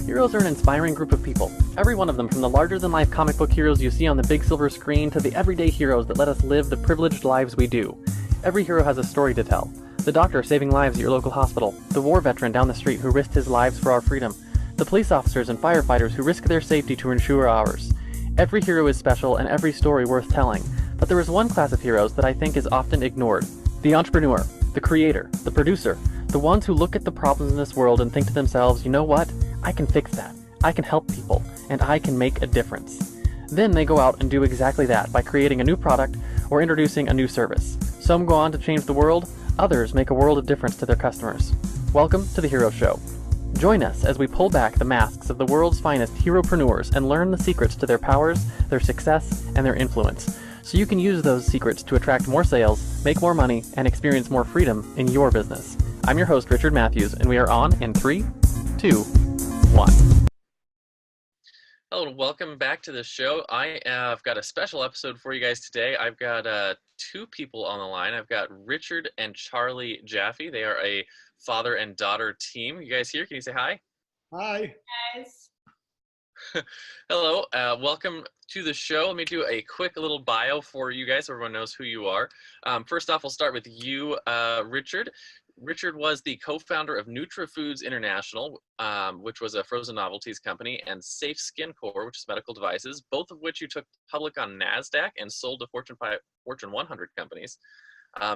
Heroes are an inspiring group of people. Every one of them, from the larger-than-life comic book heroes you see on the big silver screen to the everyday heroes that let us live the privileged lives we do. Every hero has a story to tell. The doctor saving lives at your local hospital, the war veteran down the street who risked his lives for our freedom, the police officers and firefighters who risk their safety to ensure ours. Every hero is special and every story worth telling, but there is one class of heroes that I think is often ignored. The entrepreneur, the creator, the producer, the ones who look at the problems in this world and think to themselves, you know what? I can fix that. I can help people, and I can make a difference. Then they go out and do exactly that by creating a new product or introducing a new service. Some go on to change the world, others make a world of difference to their customers. Welcome to The Hero Show. Join us as we pull back the masks of the world's finest heropreneurs and learn the secrets to their powers, their success, and their influence, so you can use those secrets to attract more sales, make more money, and experience more freedom in your business. I'm your host, Richard Matthews, and we are on in 3, 2, 1. Hello, and welcome back to the show. I have got a special episode for you guys today. I've got two people on the line. I've got Richard and Charly Jaffe. They are a father and daughter team. You guys here? Can you say hi? Hi. Guys. Hello. Welcome to the show. Let me do a quick little bio for you guys so everyone knows who you are. First off, we'll start with you, Richard. Richard was the co-founder of Nutri-Foods International, which was a frozen novelties company, and SafeSkin Corp, which is medical devices, both of which you took public on NASDAQ and sold to Fortune 100 companies.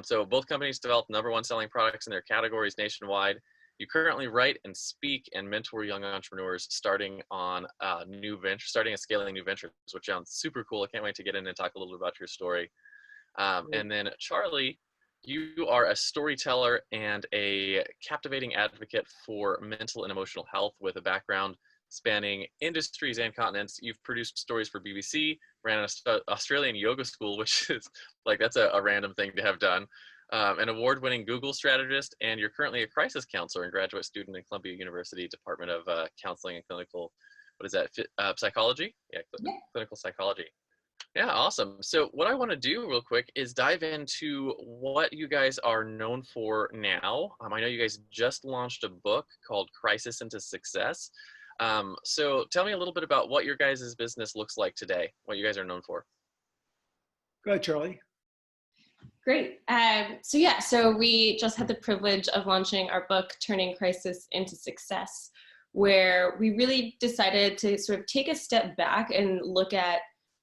So both companies developed #1 selling products in their categories nationwide. You currently write and speak and mentor young entrepreneurs starting on starting and scaling new ventures, which sounds super cool. I can't wait to get in and talk a little bit about your story. And then Charly, you are a storyteller and a captivating advocate for mental and emotional health with a background spanning industries and continents. You've produced stories for BBC, ran an Australian yoga school, which is like, that's a random thing to have done, an award-winning Google strategist, and you're currently a crisis counselor and graduate student in Columbia University Department of Counseling and Clinical, Psychology? Yeah, Clinical Psychology. Yeah, awesome. So what I want to do real quick is dive into what you guys are known for now. I know you guys just launched a book called Crisis into Success. So tell me a little bit about what your guys' business looks like today, what you guys are known for. Go ahead, Charly. Great. So we just had the privilege of launching our book, Turning Crisis into Success, where we really decided to sort of take a step back and look at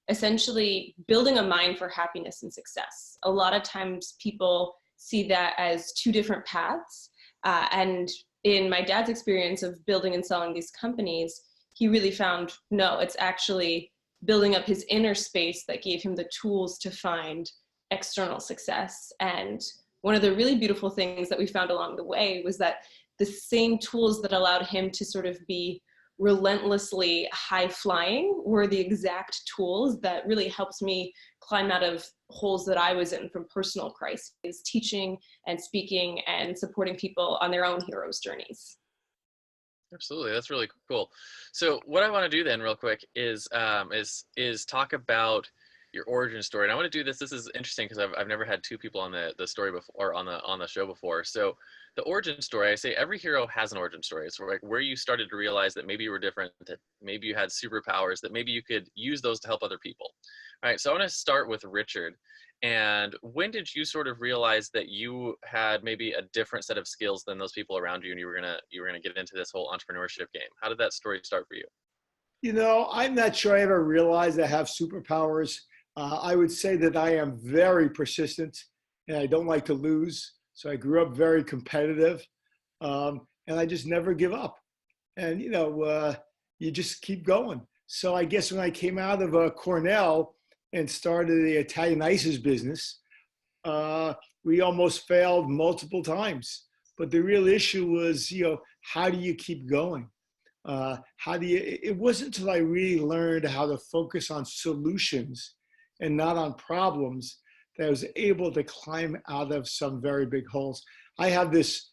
essentially building a mind for happiness and success. A lot of times people see that as two different paths. And in my dad's experience of building and selling these companies, he really found, no, it's actually building up his inner space that gave him the tools to find external success. And one of the really beautiful things that we found along the way was that the same tools that allowed him to sort of be relentlessly high flying were the exact tools that really helped me climb out of holes that I was in from personal crises, teaching and speaking and supporting people on their own hero's journeys. Absolutely, that's really cool. So what I want to do then real quick is talk about your origin story. And I want to do this. This is interesting because I've never had two people on the story before, or on the show before. So the origin story, I say every hero has an origin story. It's like where you started to realize that maybe you were different, that maybe you had superpowers, that maybe you could use those to help other people. All right, so I want to start with Richard. And when did you sort of realize that you had maybe a different set of skills than those people around you, and you were gonna get into this whole entrepreneurship game? How did that story start for you? You know, I'm not sure I ever realized I have superpowers. I would say that I am very persistent and I don't like to lose. So I grew up very competitive, and I just never give up. And, you know, you just keep going. So I guess when I came out of Cornell and started the Italian ices business, we almost failed multiple times. But the real issue was, you know, how do you keep going? It wasn't until I really learned how to focus on solutions and not on problems that I was able to climb out of some very big holes. I have this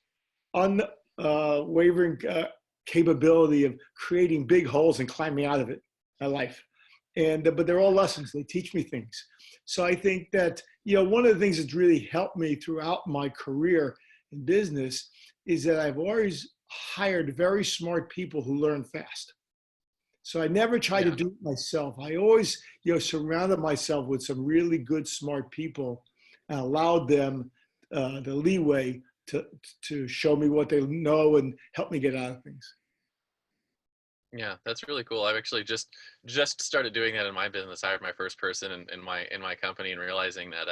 unwavering capability of creating big holes and climbing out of it in my life. But they're all lessons. They teach me things. So I think that, you know, one of the things that's really helped me throughout my career in business is that I've always hired very smart people who learn fast. So I never tried to do it myself. I always, surrounded myself with some really good, smart people and allowed them the leeway to show me what they know and help me get out of things. Yeah, that's really cool. I've actually just started doing that in my business. I hired my first person in my company, and realizing that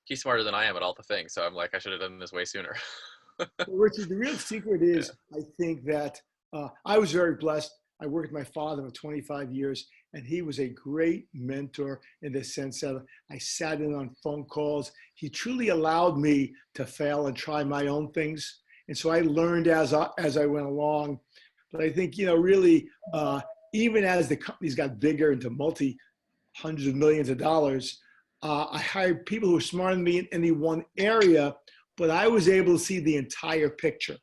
he's smarter than I am at all the things. So I'm like, I should have done this way sooner. Well, Richard, the real secret is, I think that I was very blessed. I worked with my father for 25 years, and he was a great mentor in the sense that I sat in on phone calls. He truly allowed me to fail and try my own things. And so I learned as I went along. But I think, really, even as the companies got bigger into hundreds of millions of dollars, I hired people who were smarter than me in any one area, but I was able to see the entire picture.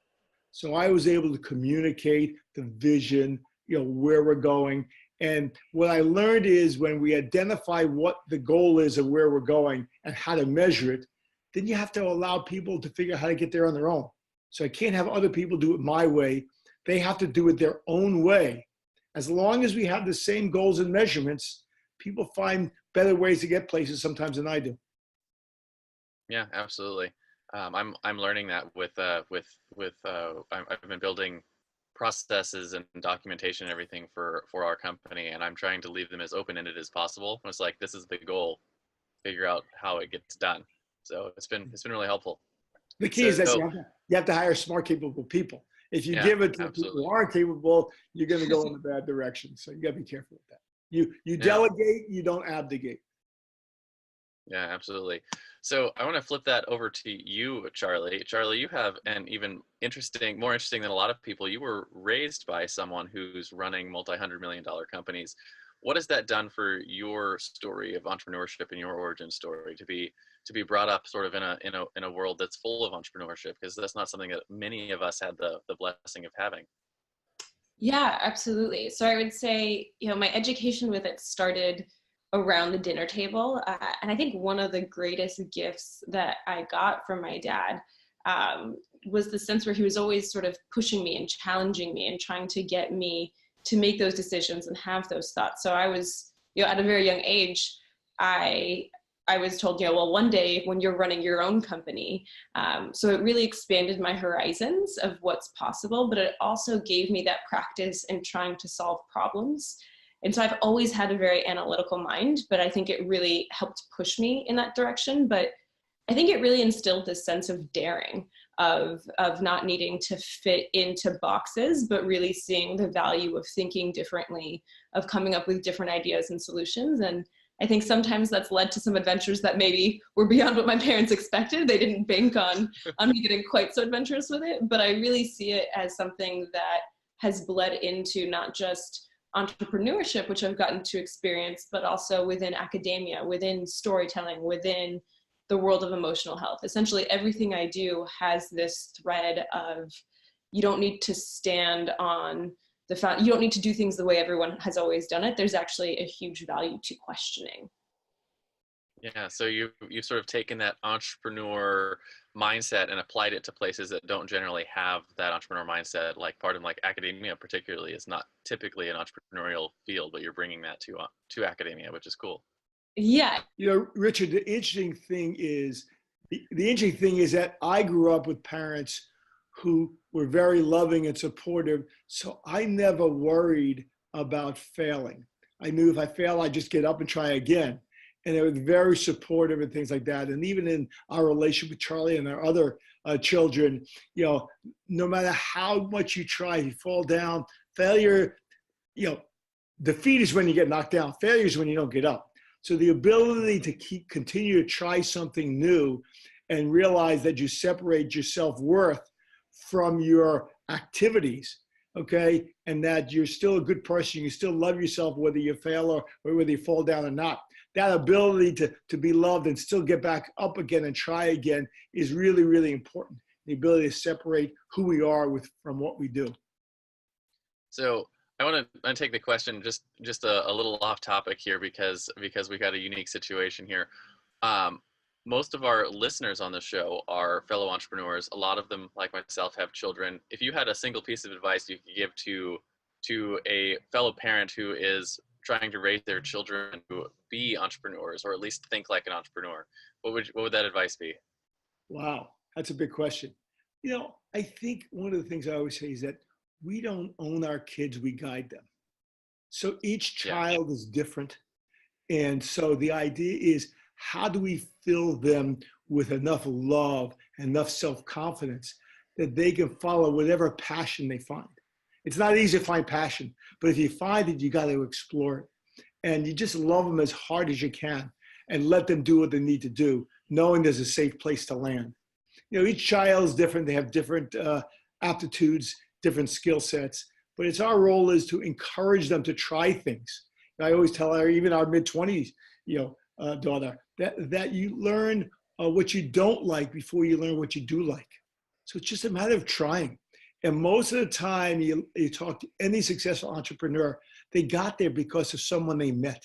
So I was able to communicate the vision, where we're going. And what I learned is when we identify what the goal is of where we're going and how to measure it, then you have to allow people to figure out how to get there on their own. So I can't have other people do it my way. They have to do it their own way. As long as we have the same goals and measurements, people find better ways to get places sometimes than I do. Yeah, absolutely. I'm learning that I've been building processes and documentation and everything for our company, and I'm trying to leave them as open-ended as possible. It's like, this is the goal, figure out how it gets done. So it's been really helpful. The key is that you have to hire smart, capable people. If you give it to people who aren't capable, you're going to go in a bad direction. So you got to be careful with that. You delegate, you don't abdicate. Yeah, absolutely. So I want to flip that over to you, Charlie. Charlie, you have an even more interesting than a lot of people. You were raised by someone who's running multi-hundred-million-dollar companies. What has that done for your story of entrepreneurship and your origin story to be brought up sort of in a world that's full of entrepreneurship? Because that's not something that many of us had the blessing of having. Yeah, absolutely. So I would say, my education with it started around the dinner table. And I think one of the greatest gifts that I got from my dad was the sense where he was always sort of pushing me and challenging me and trying to get me to make those decisions and have those thoughts. So I was, at a very young age, I was told, well, one day when you're running your own company. So it really expanded my horizons of what's possible, but it also gave me that practice in trying to solve problems. And so I've always had a very analytical mind, but I think it really helped push me in that direction. But I think it really instilled this sense of daring, of not needing to fit into boxes, but really seeing the value of thinking differently, of coming up with different ideas and solutions. And I think sometimes that's led to some adventures that maybe were beyond what my parents expected. They didn't bank on me getting quite so adventurous with it, but I really see it as something that has bled into not just entrepreneurship, which I've gotten to experience, but also within academia, within storytelling, within the world of emotional health. Essentially, everything I do has this thread of you don't need to stand on the fact, you don't need to do things the way everyone has always done it. There's actually a huge value to questioning. Yeah, so you've sort of taken that entrepreneur mindset and applied it to places that don't generally have that entrepreneur mindset. Like part of academia particularly is not typically an entrepreneurial field, but you're bringing that to academia, which is cool. Yeah. Richard, the interesting thing is that I grew up with parents who were very loving and supportive. So I never worried about failing. I knew if I fail, I'd just get up and try again. And they were very supportive and things like that. And even in our relationship with Charlie and our other children, no matter how much you try, if you fall down, failure, defeat is when you get knocked down. Failure is when you don't get up. So the ability to continue to try something new and realize that you separate your self-worth from your activities, okay, and that you're still a good person, you still love yourself whether you fail or whether you fall down or not. That ability to be loved and still get back up again and try again is really, really important. The ability to separate who we are from what we do. So I want to take the question just a little off topic here because we got a unique situation here. most of our listeners on the show are fellow entrepreneurs. A lot of them, like myself, have children. If you had a single piece of advice you could give to a fellow parent who is trying to raise their children to be entrepreneurs, or at least think like an entrepreneur, what would that advice be? Wow, that's a big question. I think one of the things I always say is that we don't own our kids, we guide them. So each child is different. And so the idea is, how do we fill them with enough love, enough self-confidence that they can follow whatever passion they find? It's not easy to find passion, but if you find it, you got to explore it. And you just love them as hard as you can and let them do what they need to do, knowing there's a safe place to land. Each child is different. They have different aptitudes, different skill sets, but it's our role is to encourage them to try things. I always tell her, even our mid-20s, daughter, that you learn what you don't like before you learn what you do like. So it's just a matter of trying. And most of the time you talk to any successful entrepreneur, they got there because of someone they met.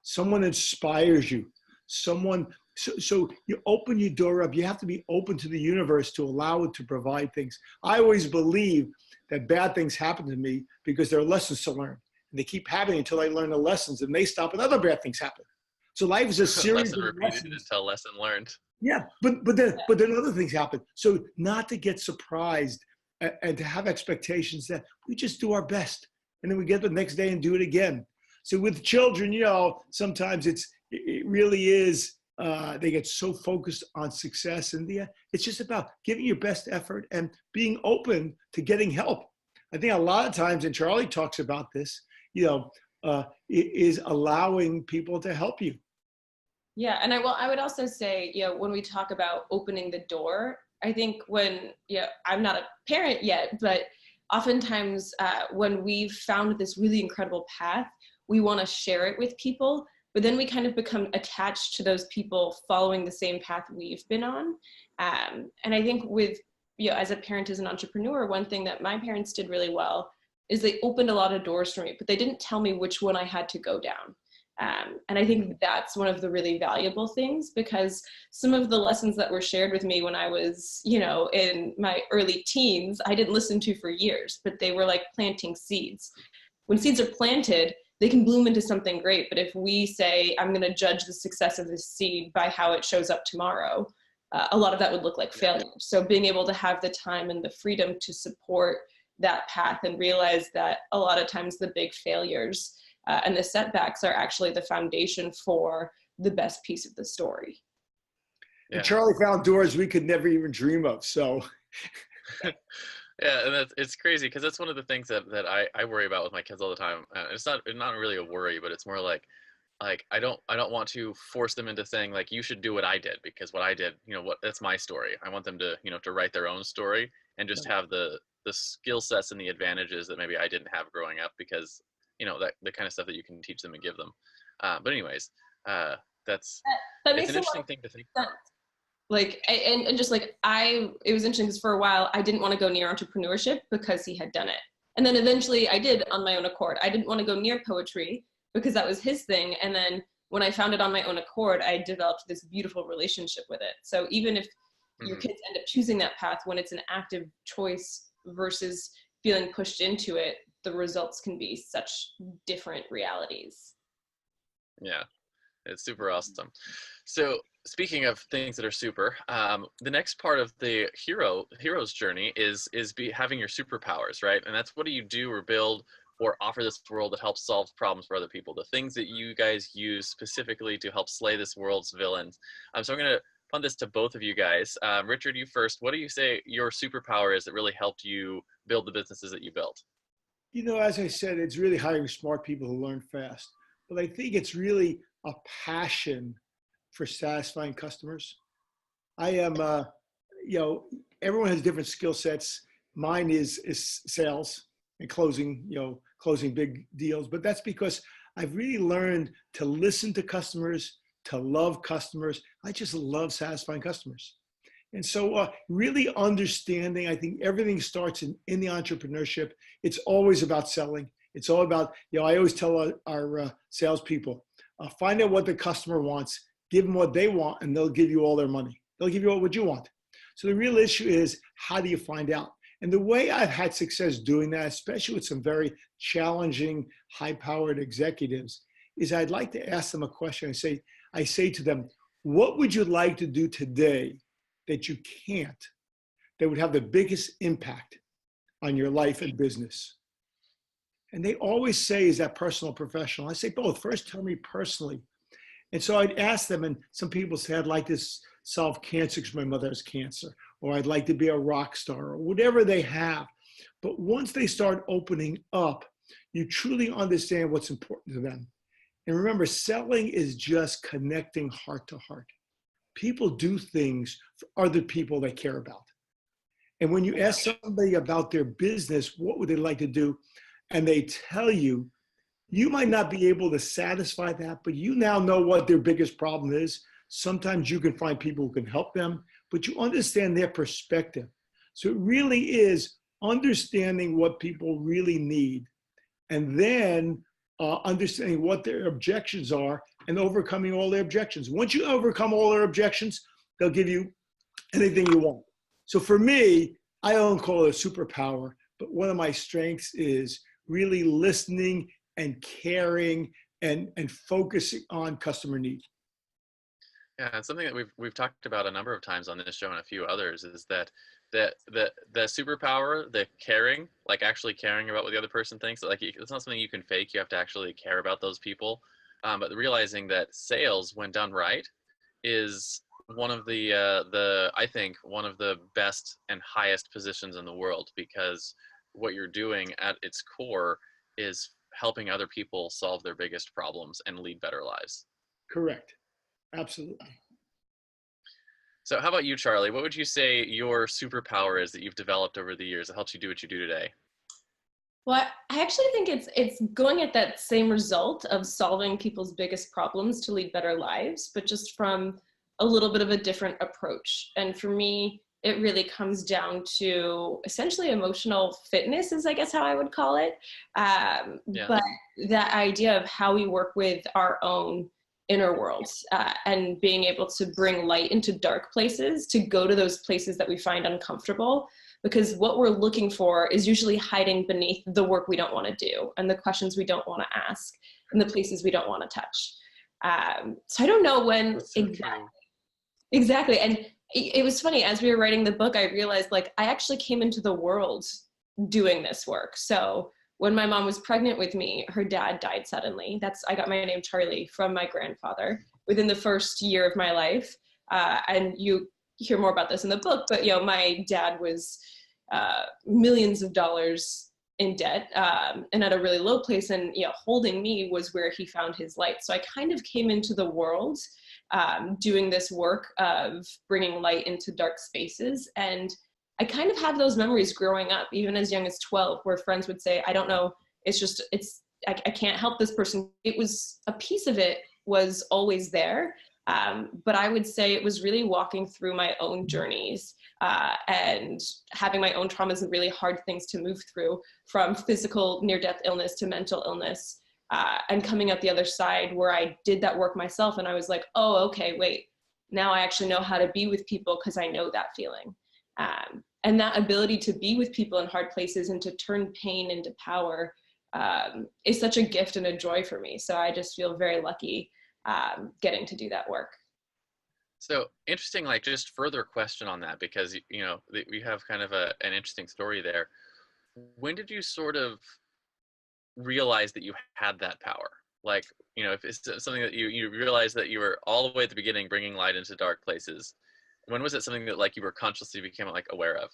Someone inspires you. So you open your door up. You have to be open to the universe to allow it to provide things. I always believe that bad things happen to me because there are lessons to learn. And they keep happening until I learn the lessons, and they stop and other bad things happen. So life is a series lesson of repeated lessons. until lesson learned. Yeah, but then other things happen. So not to get surprised and to have expectations that we just do our best, and then we get the next day and do it again. So with children, sometimes it really is, they get so focused on success, and it's just about giving your best effort and being open to getting help. I think a lot of times, and Charlie talks about this, is allowing people to help you. Yeah, and I would also say, when we talk about opening the door, I think I'm not a parent yet, but oftentimes when we've found this really incredible path, we want to share it with people, but then we kind of become attached to those people following the same path we've been on. And I think with, as a parent, as an entrepreneur, one thing that my parents did really well is they opened a lot of doors for me, but they didn't tell me which one I had to go down. And I think that's one of the really valuable things, because some of the lessons that were shared with me when I was, in my early teens, I didn't listen to for years, but they were like planting seeds. When seeds are planted, they can bloom into something great. But if we say, I'm going to judge the success of this seed by how it shows up tomorrow, a lot of that would look like failure. So being able to have the time and the freedom to support that path and realize that a lot of times the big failures and the setbacks are actually the foundation for the best piece of the story. Yeah. And Charlie found doors we could never even dream of. So yeah, and it's crazy because that's one of the things that I worry about with my kids all the time. It's not really a worry, but it's more like I don't want to force them into saying like, you should do what I did, because what I did, that's my story. I want them to, to write their own story and just have the skill sets and the advantages that maybe I didn't have growing up, because that the kind of stuff that you can teach them and give them. But anyways, that makes an interesting thing to think about. Like, and just like it was interesting because for a while I didn't want to go near entrepreneurship because he had done it. And then eventually I did on my own accord. I didn't want to go near poetry because that was his thing. And then when I found it on my own accord, I developed this beautiful relationship with it. So even if your kids end up choosing that path, when it's an active choice versus feeling pushed into it, the results can be such different realities. Yeah, it's super awesome. So speaking of things that are super, the next part of the hero's journey is having your superpowers, right? And that's, what do you do or build or offer this world that helps solve problems for other people? The things that you guys use specifically to help slay this world's villains. So I'm going to punt this to both of you guys. Richard, you first. What do you say your superpower is that really helped you build the businesses that you built? As I said, it's really hiring smart people who learn fast. But I think it's really a passion for satisfying customers. I am, everyone has different skill sets. Mine is sales and closing big deals. But that's because I've really learned to listen to customers, to love customers. I just love satisfying customers. And so really understanding, I think everything starts in the entrepreneurship. It's always about selling. It's all about, I always tell our salespeople, find out what the customer wants, give them what they want, and they'll give you all their money. They'll give you all what you want. So the real issue is, how do you find out? And the way I've had success doing that, especially with some very challenging, high-powered executives, is I'd like to ask them a question. I say to them, what would you like to do today that you can't, that would have the biggest impact on your life and business? And they always say, is that personal or professional? I say both. First, tell me personally. And so I'd ask them, and some people say, I'd like to solve cancer because my mother has cancer, or I'd like to be a rock star, or whatever they have. But once they start opening up, you truly understand what's important to them. And remember, selling is just connecting heart to heart. People do things for other people they care about. And when you ask somebody about their business, what would they like to do? And they tell you, you might not be able to satisfy that, but you now know what their biggest problem is. Sometimes you can find people who can help them, but you understand their perspective. So it really is understanding what people really need, and then understanding what their objections are and overcoming all their objections. Once you overcome all their objections, they'll give you anything you want. So for me, I don't call it a superpower, but one of my strengths is really listening and caring and focusing on customer needs. Yeah, and something that we've talked about a number of times on this show and a few others is that the superpower, the caring, like actually caring about what the other person thinks, like it's not something you can fake. You have to actually care about those people. But realizing that sales, when done right, is one of the I think one of the best and highest positions in the world, because what you're doing at its core is helping other people solve their biggest problems and lead better lives. Correct. Absolutely. So how about you, Charlie? What would you say your superpower is that you've developed over the years that helps you do what you do today? Well, I actually think it's going at that same result of solving people's biggest problems to lead better lives, but just from a little bit of a different approach. And for me, it really comes down to essentially emotional fitness, is I guess how I would call it. But that idea of how we work with our own inner worlds and being able to bring light into dark places, to go to those places that we find uncomfortable, because what we're looking for is usually hiding beneath the work we don't want to do and the questions we don't want to ask and the places we don't want to touch. So I don't know when exactly. And it was funny, as we were writing the book, I realized like I actually came into the world doing this work. So when my mom was pregnant with me, her dad died suddenly. I got my name Charlie from my grandfather within the first year of my life. And you hear more about this in the book, but my dad was millions of dollars in debt and at a really low place, and holding me was where he found his light. So I kind of came into the world doing this work of bringing light into dark spaces. And I kind of have those memories growing up, even as young as 12, where friends would say, I don't know, I can't help this person. It was, a piece of it was always there. But I would say it was really walking through my own journeys and having my own traumas and really hard things to move through, from physical near-death illness to mental illness, and coming out the other side where I did that work myself. And I was like, oh, okay, wait, now I actually know how to be with people because I know that feeling. And that ability to be with people in hard places and to turn pain into power is such a gift and a joy for me. So I just feel very lucky getting to do that work. So interesting, like just further question on that, because we have kind of an interesting story there. When did you sort of realize that you had that power? Like, if it's something that you realized that you were all the way at the beginning bringing light into dark places, when was it something that like you were consciously became like aware of?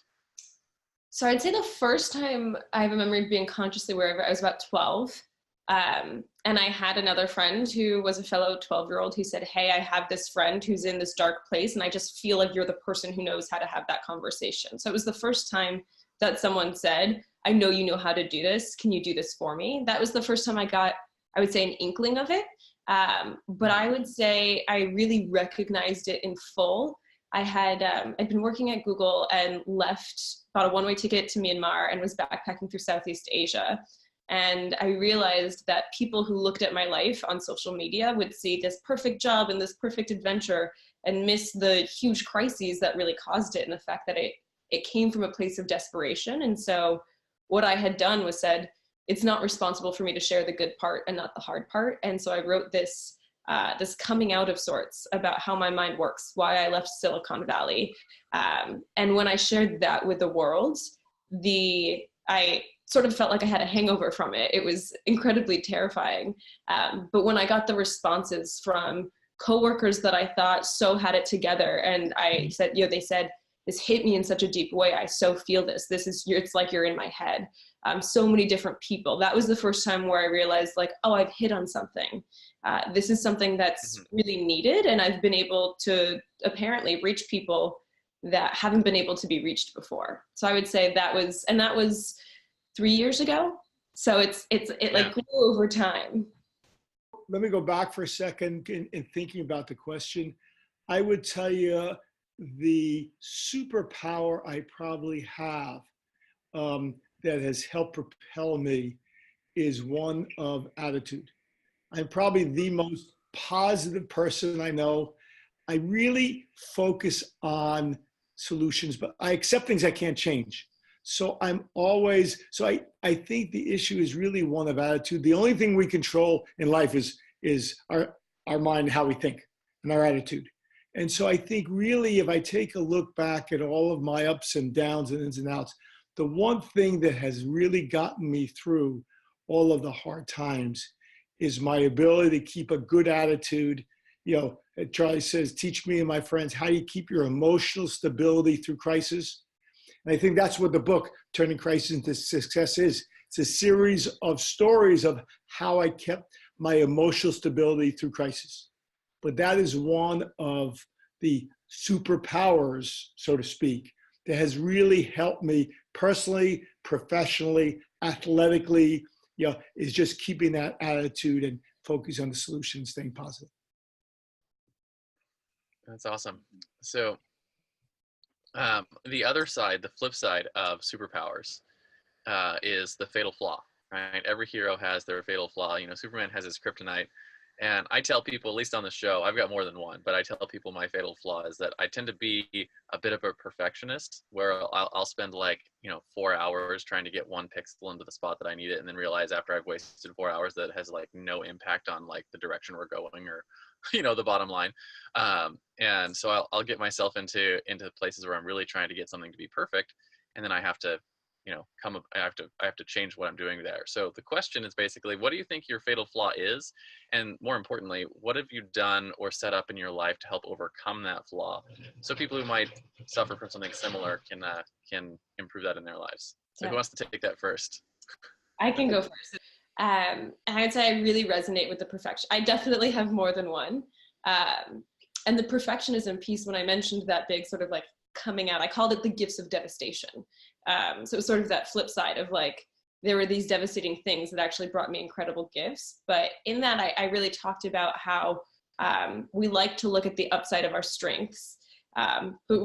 So I'd say the first time I have a memory of being consciously aware of it, I was about 12. And I had another friend who was a fellow 12-year-old who said, hey, I have this friend who's in this dark place, and I just feel like you're the person who knows how to have that conversation. So it was the first time that someone said, I know you know how to do this. Can you do this for me? That was the first time I got, I would say, an inkling of it. But I would say I really recognized it in full. I'd been working at Google and left, bought a one-way ticket to Myanmar and was backpacking through Southeast Asia. And I realized that people who looked at my life on social media would see this perfect job and this perfect adventure and miss the huge crises that really caused it, and the fact that it came from a place of desperation. And so what I had done was said, it's not responsible for me to share the good part and not the hard part. And so I wrote this coming out of sorts about how my mind works, why I left Silicon Valley. And when I shared that with the world, I sort of felt like I had a hangover from it. It was incredibly terrifying. But when I got the responses from coworkers that I thought so had it together, and I said, they said, this hit me in such a deep way. I so feel this. It's like you're in my head. So many different people. That was the first time where I realized, like, oh, I've hit on something. This is something that's really needed. And I've been able to apparently reach people that haven't been able to be reached before. So I would say that was 3 years ago. So it like grew over time. Let me go back for a second in thinking about the question. I would tell you the superpower I probably have that has helped propel me is one of attitude. I'm probably the most positive person I know. I really focus on solutions, but I accept things I can't change. So I think the issue is really one of attitude. The only thing we control in life is our mind, how we think, and our attitude. And so I think really, if I take a look back at all of my ups and downs and ins and outs, the one thing that has really gotten me through all of the hard times is my ability to keep a good attitude. Charlie says, teach me and my friends, how do you keep your emotional stability through crisis? And I think that's what the book, Turning Crisis into Success, is. It's a series of stories of how I kept my emotional stability through crisis. But that is one of the superpowers, so to speak, that has really helped me personally, professionally, athletically, is just keeping that attitude and focus on the solution, staying positive. That's awesome. So the other side, the flip side of superpowers is the fatal flaw, right? Every hero has their fatal flaw. Superman has his kryptonite. And I tell people, at least on the show, I've got more than one, but I tell people my fatal flaw is that I tend to be a bit of a perfectionist, where I'll spend 4 hours trying to get one pixel into the spot that I need it, and then realize after I've wasted 4 hours that it has no impact on the direction we're going, or the bottom line. And so I'll get myself into places where I'm really trying to get something to be perfect, and then I have to I have to change what I'm doing there. So the question is basically, what do you think your fatal flaw is? And more importantly, what have you done or set up in your life to help overcome that flaw? So people who might suffer from something similar can improve that in their lives. So who wants to take that first? I can go first. I'd say I really resonate with the perfection. I definitely have more than one. And the perfectionism piece, when I mentioned that big sort of coming out, I called it the gifts of devastation. So it was sort of that flip side of there were these devastating things that actually brought me incredible gifts. But in that, I really talked about how we like to look at the upside of our strengths, but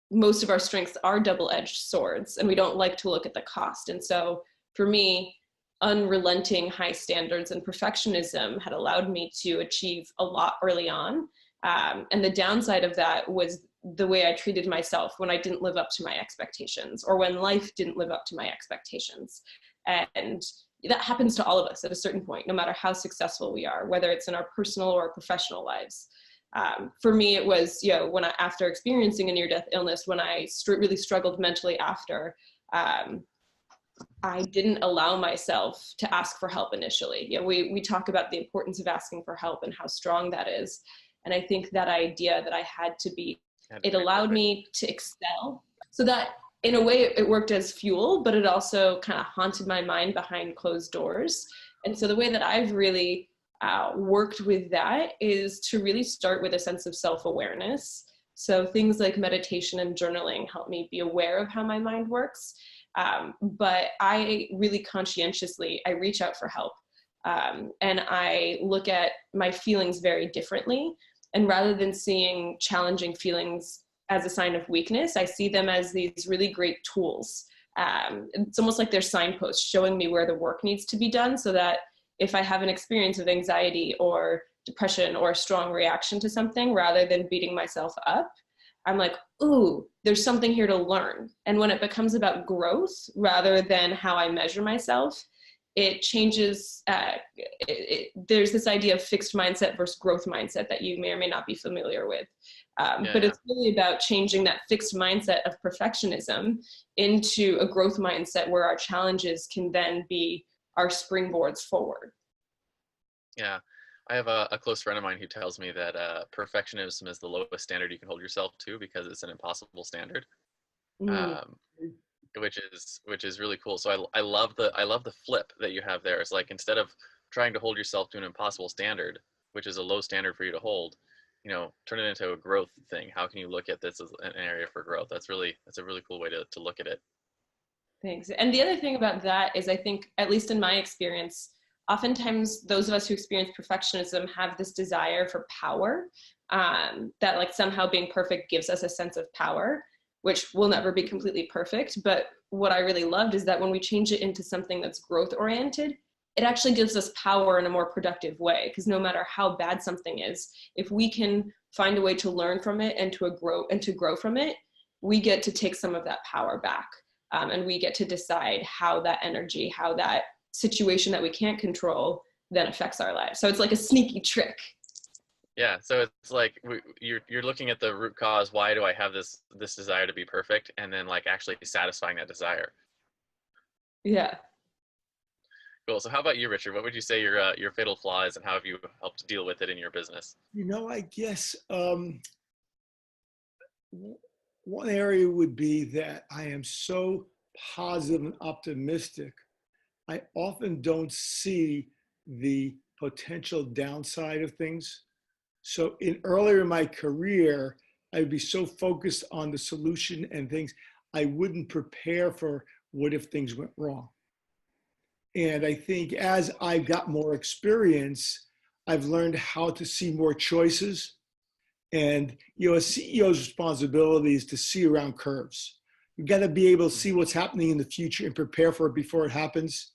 most of our strengths are double-edged swords, and we don't like to look at the cost. And so for me, unrelenting high standards and perfectionism had allowed me to achieve a lot early on. And the downside of that was the way I treated myself when I didn't live up to my expectations, or when life didn't live up to my expectations. And that happens to all of us at a certain point, no matter how successful we are, whether it's in our personal or professional lives. For me, it was, after experiencing a near-death illness, when I really struggled mentally after, I didn't allow myself to ask for help initially. We talk about the importance of asking for help and how strong that is. And I think that idea that I had to be, it allowed me to excel. So that in a way it worked as fuel, but it also kind of haunted my mind behind closed doors. And so the way that I've really worked with that is to really start with a sense of self-awareness. So things like meditation and journaling help me be aware of how my mind works. But I really conscientiously, I reach out for help. And I look at my feelings very differently. And rather than seeing challenging feelings as a sign of weakness, I see them as these really great tools It's almost like they're signposts showing me where the work needs to be done, so that if I have an experience of anxiety or depression or a strong reaction to something, rather than beating myself up, I'm like, ooh, there's something here to learn. And when it becomes about growth rather than how I measure myself, it changes. There's this idea of fixed mindset versus growth mindset that you may or may not be familiar with. But it's really about changing that fixed mindset of perfectionism into a growth mindset where our challenges can then be our springboards forward. Yeah. I have a close friend of mine who tells me that perfectionism is the lowest standard you can hold yourself to because it's an impossible standard, which is really cool. So I love the flip that you have there. It's like, instead of trying to hold yourself to an impossible standard, which is a low standard for you to hold, turn it into a growth thing. How can you look at this as an area for growth? That's a really cool way to look at it. Thanks. And the other thing about that is, I think, at least in my experience, oftentimes those of us who experience perfectionism have this desire for power, that like somehow being perfect gives us a sense of power, which will never be completely perfect. But what I really loved is that when we change it into something that's growth oriented, it actually gives us power in a more productive way. Because no matter how bad something is, if we can find a way to learn from it and to grow from it, we get to take some of that power back. And we get to decide how that energy, how that situation that we can't control then affects our lives. So it's like a sneaky trick. Yeah, so it's like you're looking at the root cause. Why do I have this desire to be perfect? And then like actually satisfying that desire. Yeah. Cool. So how about you, Richard? What would you say your fatal flaw is, and how have you helped deal with it in your business? I guess one area would be that I am so positive and optimistic. I often don't see the potential downside of things. So earlier in my career, I'd be so focused on the solution and things, I wouldn't prepare for what if things went wrong. And I think as I've got more experience, I've learned how to see more choices. And a CEO's responsibility is to see around curves. You've got to be able to see what's happening in the future and prepare for it before it happens.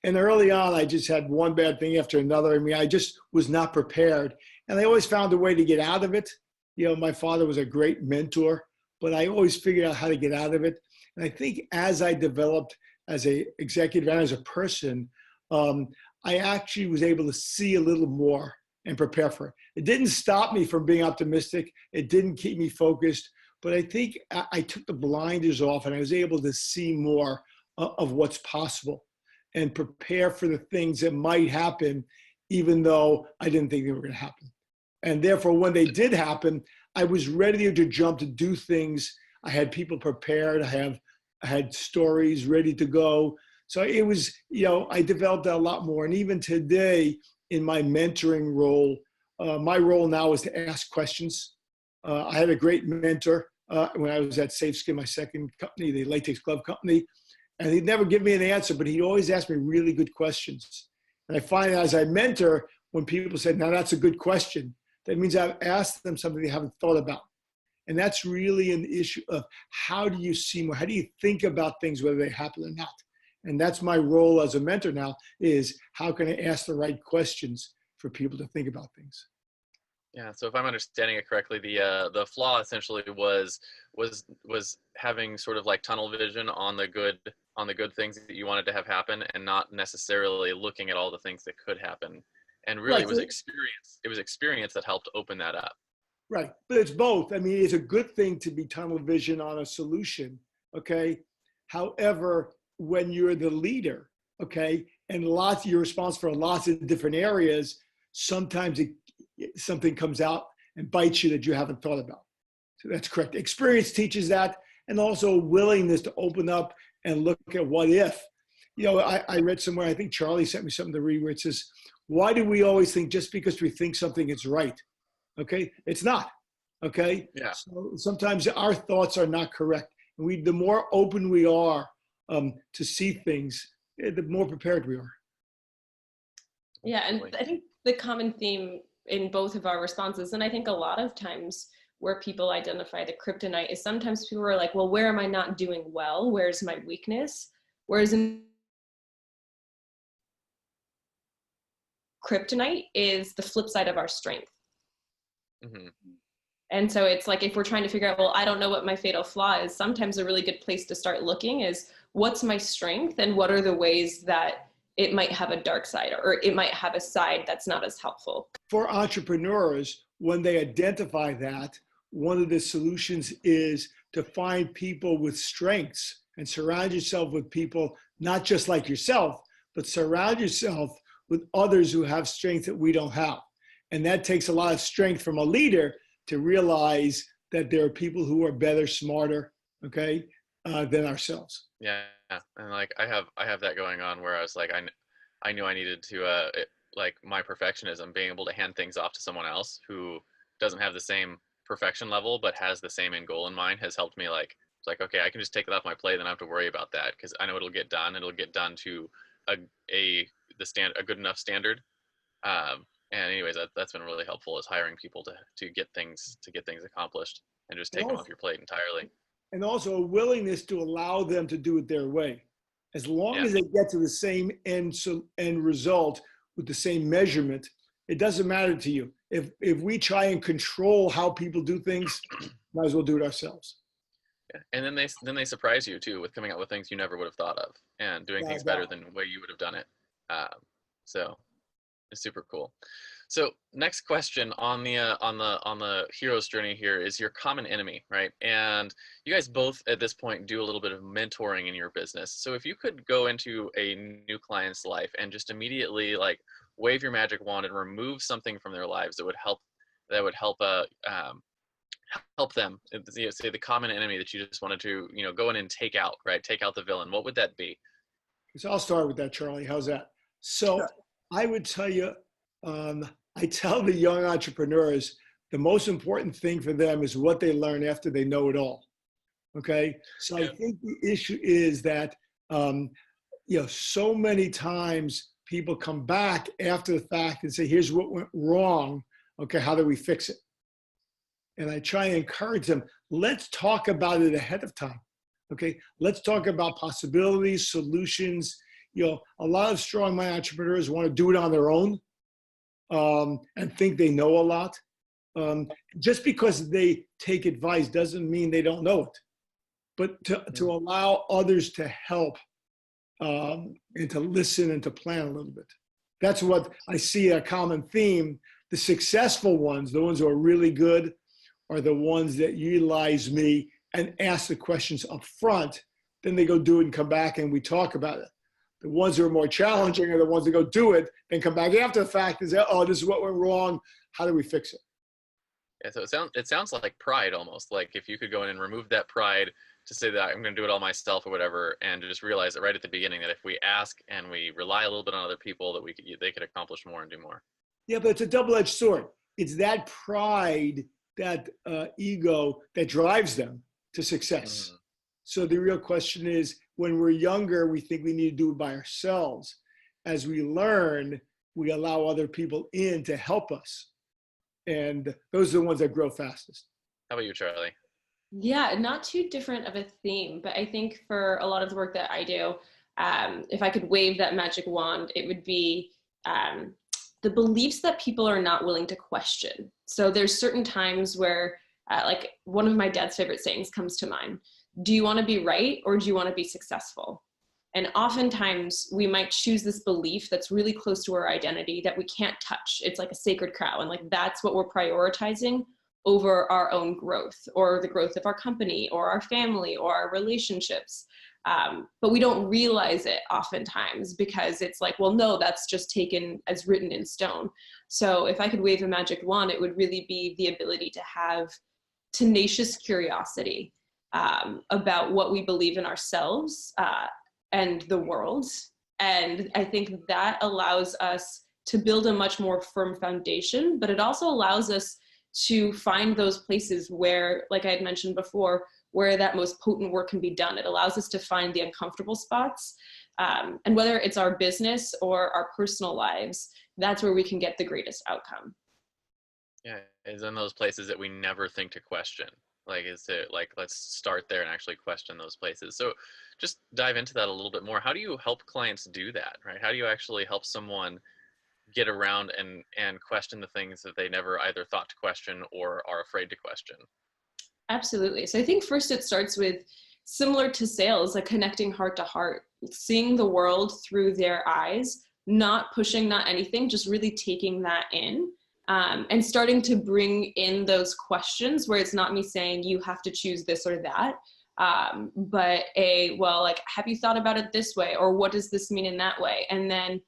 And early on, I just had one bad thing after another. I mean, I just was not prepared. And I always found a way to get out of it. My father was a great mentor, but I always figured out how to get out of it. And I think as I developed as an executive and as a person, I actually was able to see a little more and prepare for it. It didn't stop me from being optimistic. It didn't keep me focused. But I think I took the blinders off and I was able to see more of what's possible and prepare for the things that might happen, even though I didn't think they were going to happen. And therefore, when they did happen, I was ready to jump to do things. I had people prepared. I had stories ready to go. So it was, I developed that a lot more. And even today, in my mentoring role, my role now is to ask questions. I had a great mentor when I was at SafeSkin, my second company, the latex glove company. And he'd never give me an answer, but he'd always ask me really good questions. And I find as I mentor, when people say, now that's a good question, that means I've asked them something they haven't thought about. And that's really an issue of how do you see more? How do you think about things, whether they happen or not? And that's my role as a mentor now, is how can I ask the right questions for people to think about things? Yeah. So if I'm understanding it correctly, the flaw essentially was having sort of like tunnel vision on the good things that you wanted to have happen, and not necessarily looking at all the things that could happen. And really, Right. it was experience. It was experience that helped open that up. Right. But it's both. I mean, it's a good thing to be tunnel vision on a solution. Okay. However, when you're the leader, okay, and you're responsible for lots of different areas, sometimes something comes out and bites you that you haven't thought about. So that's correct. Experience teaches that, and also willingness to open up and look at what if. I read somewhere, I think Charlie sent me something to read, where it says, why do we always think just because we think something is right? Okay, it's not. Okay. Yeah. So sometimes our thoughts are not correct. The more open we are to see things, the more prepared we are. Yeah, and I think the common theme in both of our responses, and I think a lot of times where people identify the kryptonite is sometimes people are like, well, where am I not doing well? Where's my weakness? Whereas in kryptonite is the flip side of our strength. Mm-hmm. And so it's like, if we're trying to figure out, well, I don't know what my fatal flaw is, sometimes a really good place to start looking is, what's my strength and what are the ways that it might have a dark side, or it might have a side that's not as helpful. For entrepreneurs, when they identify that, one of the solutions is to find people with strengths and surround yourself with people, not just like yourself, but surround yourself with others who have strengths that we don't have. And that takes a lot of strength from a leader to realize that there are people who are better, smarter, okay, than ourselves. Yeah, and like I have that going on where I was like, I knew I needed to like my perfectionism, being able to hand things off to someone else who doesn't have the same perfection level but has the same end goal in mind, has helped me like, it's like, okay, I can just take it off my plate, then I don't have to worry about that because I know it'll get done. It'll get done to a good enough standard. And anyways, that's been really helpful, is hiring people to get things accomplished and just take them off your plate entirely. And also a willingness to allow them to do it their way. As long as they get to the same end result with the same measurement, it doesn't matter to you. If we try and control how people do things, might as well do it ourselves. Yeah. And then they surprise you too with coming up with things you never would have thought of and doing things better than the way you would have done it. So it's super cool. So next question on the hero's journey here is your common enemy, right? And you guys both at this point do a little bit of mentoring in your business. So if you could go into a new client's life and just immediately like wave your magic wand and remove something from their lives that would help help them, say the common enemy that you just wanted to, go in and take out, right? Take out the villain. What would that be? So I'll start with that, Charlie. How's that? So Sure. I would tell you, I tell the young entrepreneurs, the most important thing for them is what they learn after they know it all. Okay. So I think the issue is that, so many times people come back after the fact and say, here's what went wrong. Okay. How do we fix it? And I try and encourage them, let's talk about it ahead of time. Okay. Let's talk about possibilities, solutions. A lot of strong-minded entrepreneurs want to do it on their own and think they know a lot. Just because they take advice doesn't mean they don't know it. But to allow others to help and to listen and to plan a little bit. That's what I see a common theme. The successful ones, the ones who are really good, are the ones that utilize me and ask the questions up front. Then they go do it and come back and we talk about it. The ones who are more challenging are the ones that go do it, then come back after the fact and say, oh, this is what went wrong. How do we fix it? Yeah, so it sounds like pride almost. Like if you could go in and remove that pride to say that I'm going to do it all myself or whatever, and to just realize that right at the beginning that if we ask and we rely a little bit on other people, that they could accomplish more and do more. Yeah, but it's a double-edged sword. It's that pride, that ego that drives them to success. Mm-hmm. So the real question is, when we're younger, we think we need to do it by ourselves. As we learn, we allow other people in to help us. And those are the ones that grow fastest. How about you, Charlie? Yeah, not too different of a theme, but I think for a lot of the work that I do, if I could wave that magic wand, it would be the beliefs that people are not willing to question. So there's certain times where, like one of my dad's favorite sayings comes to mind. Do you want to be right or do you want to be successful? And oftentimes we might choose this belief that's really close to our identity that we can't touch. It's like a sacred cow. And like, that's what we're prioritizing over our own growth or the growth of our company or our family or our relationships. But we don't realize it oftentimes because it's like, well, no, that's just taken as written in stone. So if I could wave a magic wand, it would really be the ability to have tenacious curiosity about what we believe in ourselves and the world. And I think that allows us to build a much more firm foundation, but it also allows us to find those places where, like I had mentioned before, where that most potent work can be done. It allows us to find the uncomfortable spots. And whether it's our business or our personal lives, that's where we can get the greatest outcome. Yeah, is in those places that we never think to question. Like, is it like, let's start there and actually question those places. So just dive into that a little bit more. How do you help clients do that, right? How do you actually help someone get around and question the things that they never either thought to question or are afraid to question? Absolutely. So I think first it starts with, similar to sales, like connecting heart to heart, seeing the world through their eyes, not pushing, not anything, just really taking that in. And starting to bring in those questions where it's not me saying you have to choose this or that, but well, like, have you thought about it this way, or what does this mean in that way? And then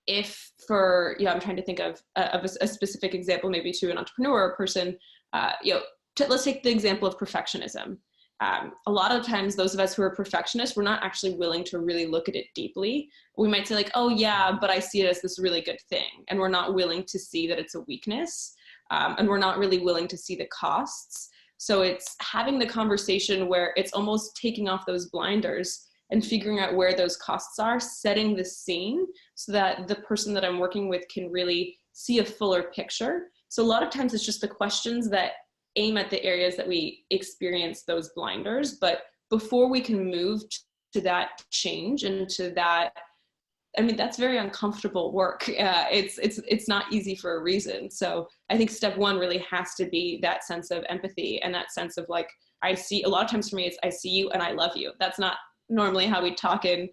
if for, I'm trying to think of a specific example, maybe to an entrepreneur or person, let's take the example of perfectionism. A lot of times those of us who are perfectionists, we're not actually willing to really look at it deeply. We might say like, oh yeah, but I see it as this really good thing. And we're not willing to see that it's a weakness. And we're not really willing to see the costs. So it's having the conversation where it's almost taking off those blinders and figuring out where those costs are, setting the scene so that the person that I'm working with can really see a fuller picture. So a lot of times it's just the questions that aim at the areas that we experience those blinders. But before we can move to that change and to that, I mean, that's very uncomfortable work. It's not easy for a reason. So I think step one really has to be that sense of empathy and that sense of like, I see, a lot of times for me, it's I see you and I love you. That's not normally how we talk in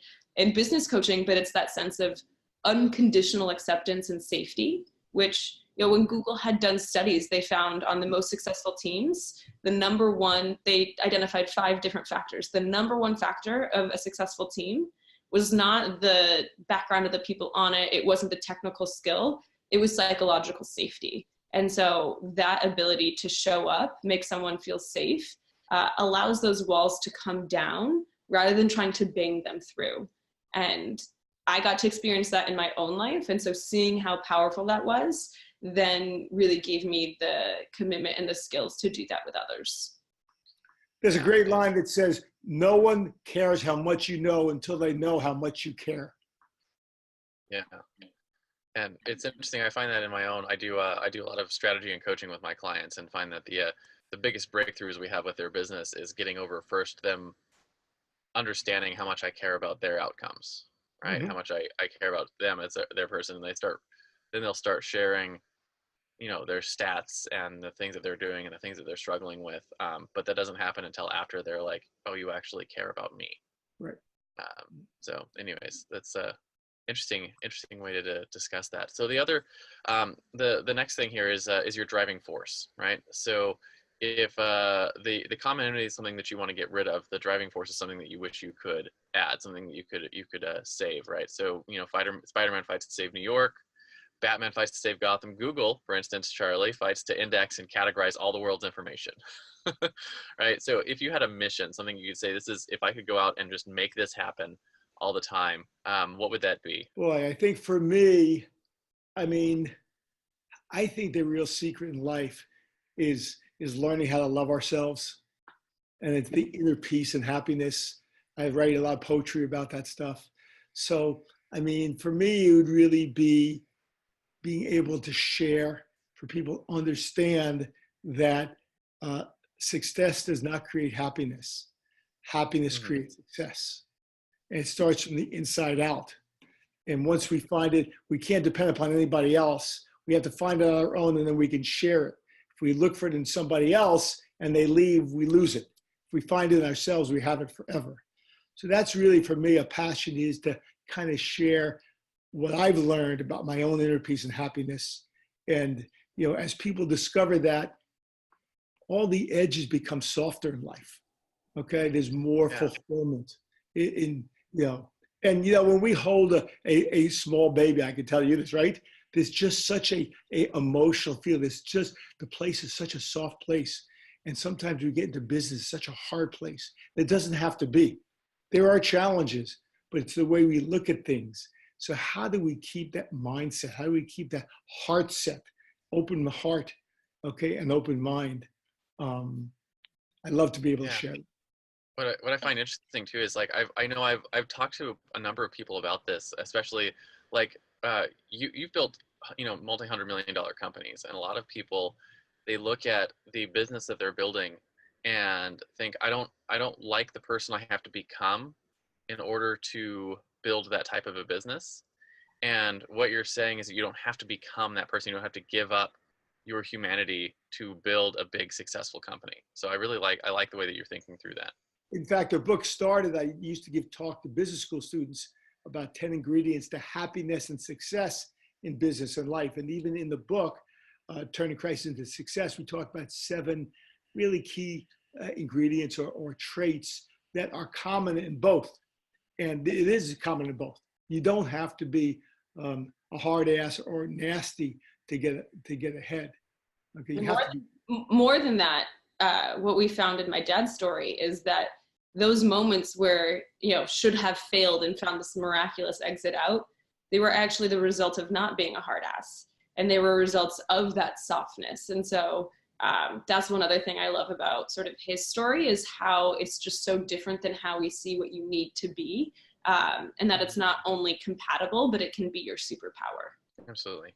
business coaching, but it's that sense of unconditional acceptance and safety, which, when Google had done studies, they found on the most successful teams, they identified 5 different factors. The number one factor of a successful team was not the background of the people on it. It wasn't the technical skill. It was psychological safety. And so that ability to show up, make someone feel safe, allows those walls to come down rather than trying to bang them through. And I got to experience that in my own life. And so seeing how powerful that was then really gave me the commitment and the skills to do that with others. There's a great line that says, no one cares how much you know until they know how much you care. Yeah. And it's interesting. I find that in my own, I do a lot of strategy and coaching with my clients, and find that the biggest breakthroughs we have with their business is getting over first them understanding how much I care about their outcomes, right? Mm-hmm. How much I care about them as their person. And then they'll start sharing, their stats and the things that they're doing and the things that they're struggling with. But that doesn't happen until after they're like, oh, you actually care about me. Right. So anyways, that's a interesting way to discuss that. So the other, the next thing here is your driving force, right? So if the commonality is something that you want to get rid of, the driving force is something that you wish you could add, something that you could save, right? So Spider-Man fights to save New York, Batman fights to save Gotham. Google, for instance, Charlie, fights to index and categorize all the world's information. Right? So if you had a mission, something you could say, this is, if I could go out and just make this happen all the time, what would that be? Boy, I think for me, I think the real secret in life is learning how to love ourselves. And it's the inner peace and happiness. I write a lot of poetry about that stuff. So, for me, it would really be being able to share, for people to understand that success does not create happiness. Happiness Mm-hmm. creates success. And it starts from the inside out. And once we find it, we can't depend upon anybody else. We have to find it on our own, and then we can share it. If we look for it in somebody else and they leave, we lose it. If we find it in ourselves, we have it forever. So that's really, for me, a passion, is to kind of share what I've learned about my own inner peace and happiness. And, as people discover that, all the edges become softer in life. Okay. There's more fulfillment in and when we hold a small baby, I can tell you this, right? There's just such a emotional feel. There's just, the place is such a soft place. And sometimes we get into business, such a hard place. It doesn't have to be. There are challenges, but it's the way we look at things. So how do we keep that mindset? How do we keep that heart set, open heart, okay, and open mind? I'd love to be able to share it. What I find interesting too is, like, I've talked to a number of people about this, especially like you've built multi-$100 million companies. And a lot of people, they look at the business that they're building and think, I don't like the person I have to become in order to build that type of a business. And what you're saying is that you don't have to become that person. You don't have to give up your humanity to build a big successful company. So I like the way that you're thinking through that. In fact, the book started, I used to give talk to business school students about 10 ingredients to happiness and success in business and life. And even in the book, Turning Crisis into Success, we talk about 7 really key ingredients or traits that are common in both. And it is common in both. You don't have to be a hard ass or nasty to get ahead. Okay, you have to be. More than that, what we found in my dad's story is that those moments where, should have failed and found this miraculous exit out, they were actually the result of not being a hard ass. And they were results of that softness. And so that's one other thing I love about sort of his story, is how it's just so different than how we see what you need to be. And that it's not only compatible, but it can be your superpower. Absolutely.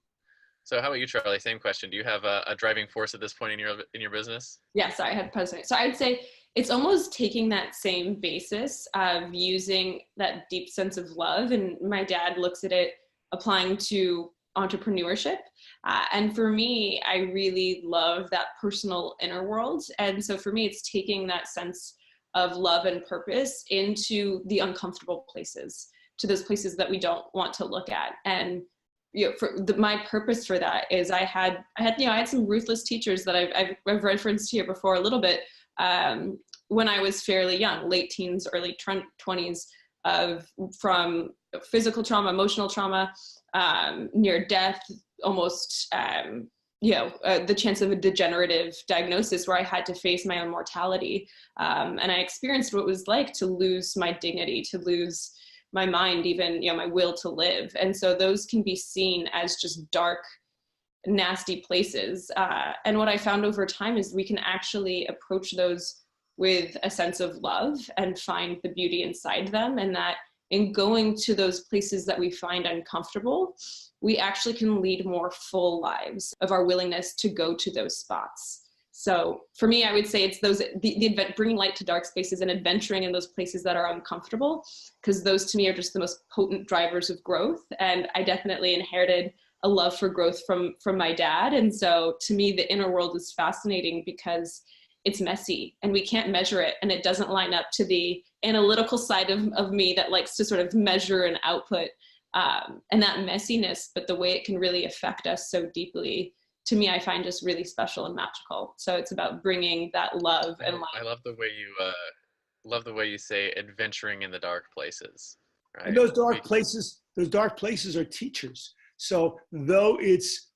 So how about you, Charlie? Same question. Do you have a driving force at this point in your business? Yes, I had president. So I'd say it's almost taking that same basis of using that deep sense of love. And my dad looks at it applying to entrepreneurship. And for me, I really love that personal inner world. And so for me, it's taking that sense of love and purpose into the uncomfortable places, to those places that we don't want to look at. And my purpose for that is I had some ruthless teachers that I've referenced here before a little bit when I was fairly young, late teens, early 20s, from physical trauma, emotional trauma, near death, almost the chance of a degenerative diagnosis where I had to face my own mortality. And I experienced what it was like to lose my dignity, to lose my mind, even, my will to live. And so those can be seen as just dark, nasty places. And what I found over time is we can actually approach those with a sense of love and find the beauty inside them. And that in going to those places that we find uncomfortable, we actually can lead more full lives of our willingness to go to those spots. So for me, I would say it's the bringing light to dark spaces and adventuring in those places that are uncomfortable, because those to me are just the most potent drivers of growth. And I definitely inherited a love for growth from my dad. And so to me, the inner world is fascinating because it's messy and we can't measure it. And it doesn't line up to the analytical side of me that likes to sort of measure and output and that messiness, but the way it can really affect us so deeply, to me, I find just really special and magical. So it's about bringing that love and light. I love the way you say adventuring in the dark places. Right? And those dark places are teachers. So though it's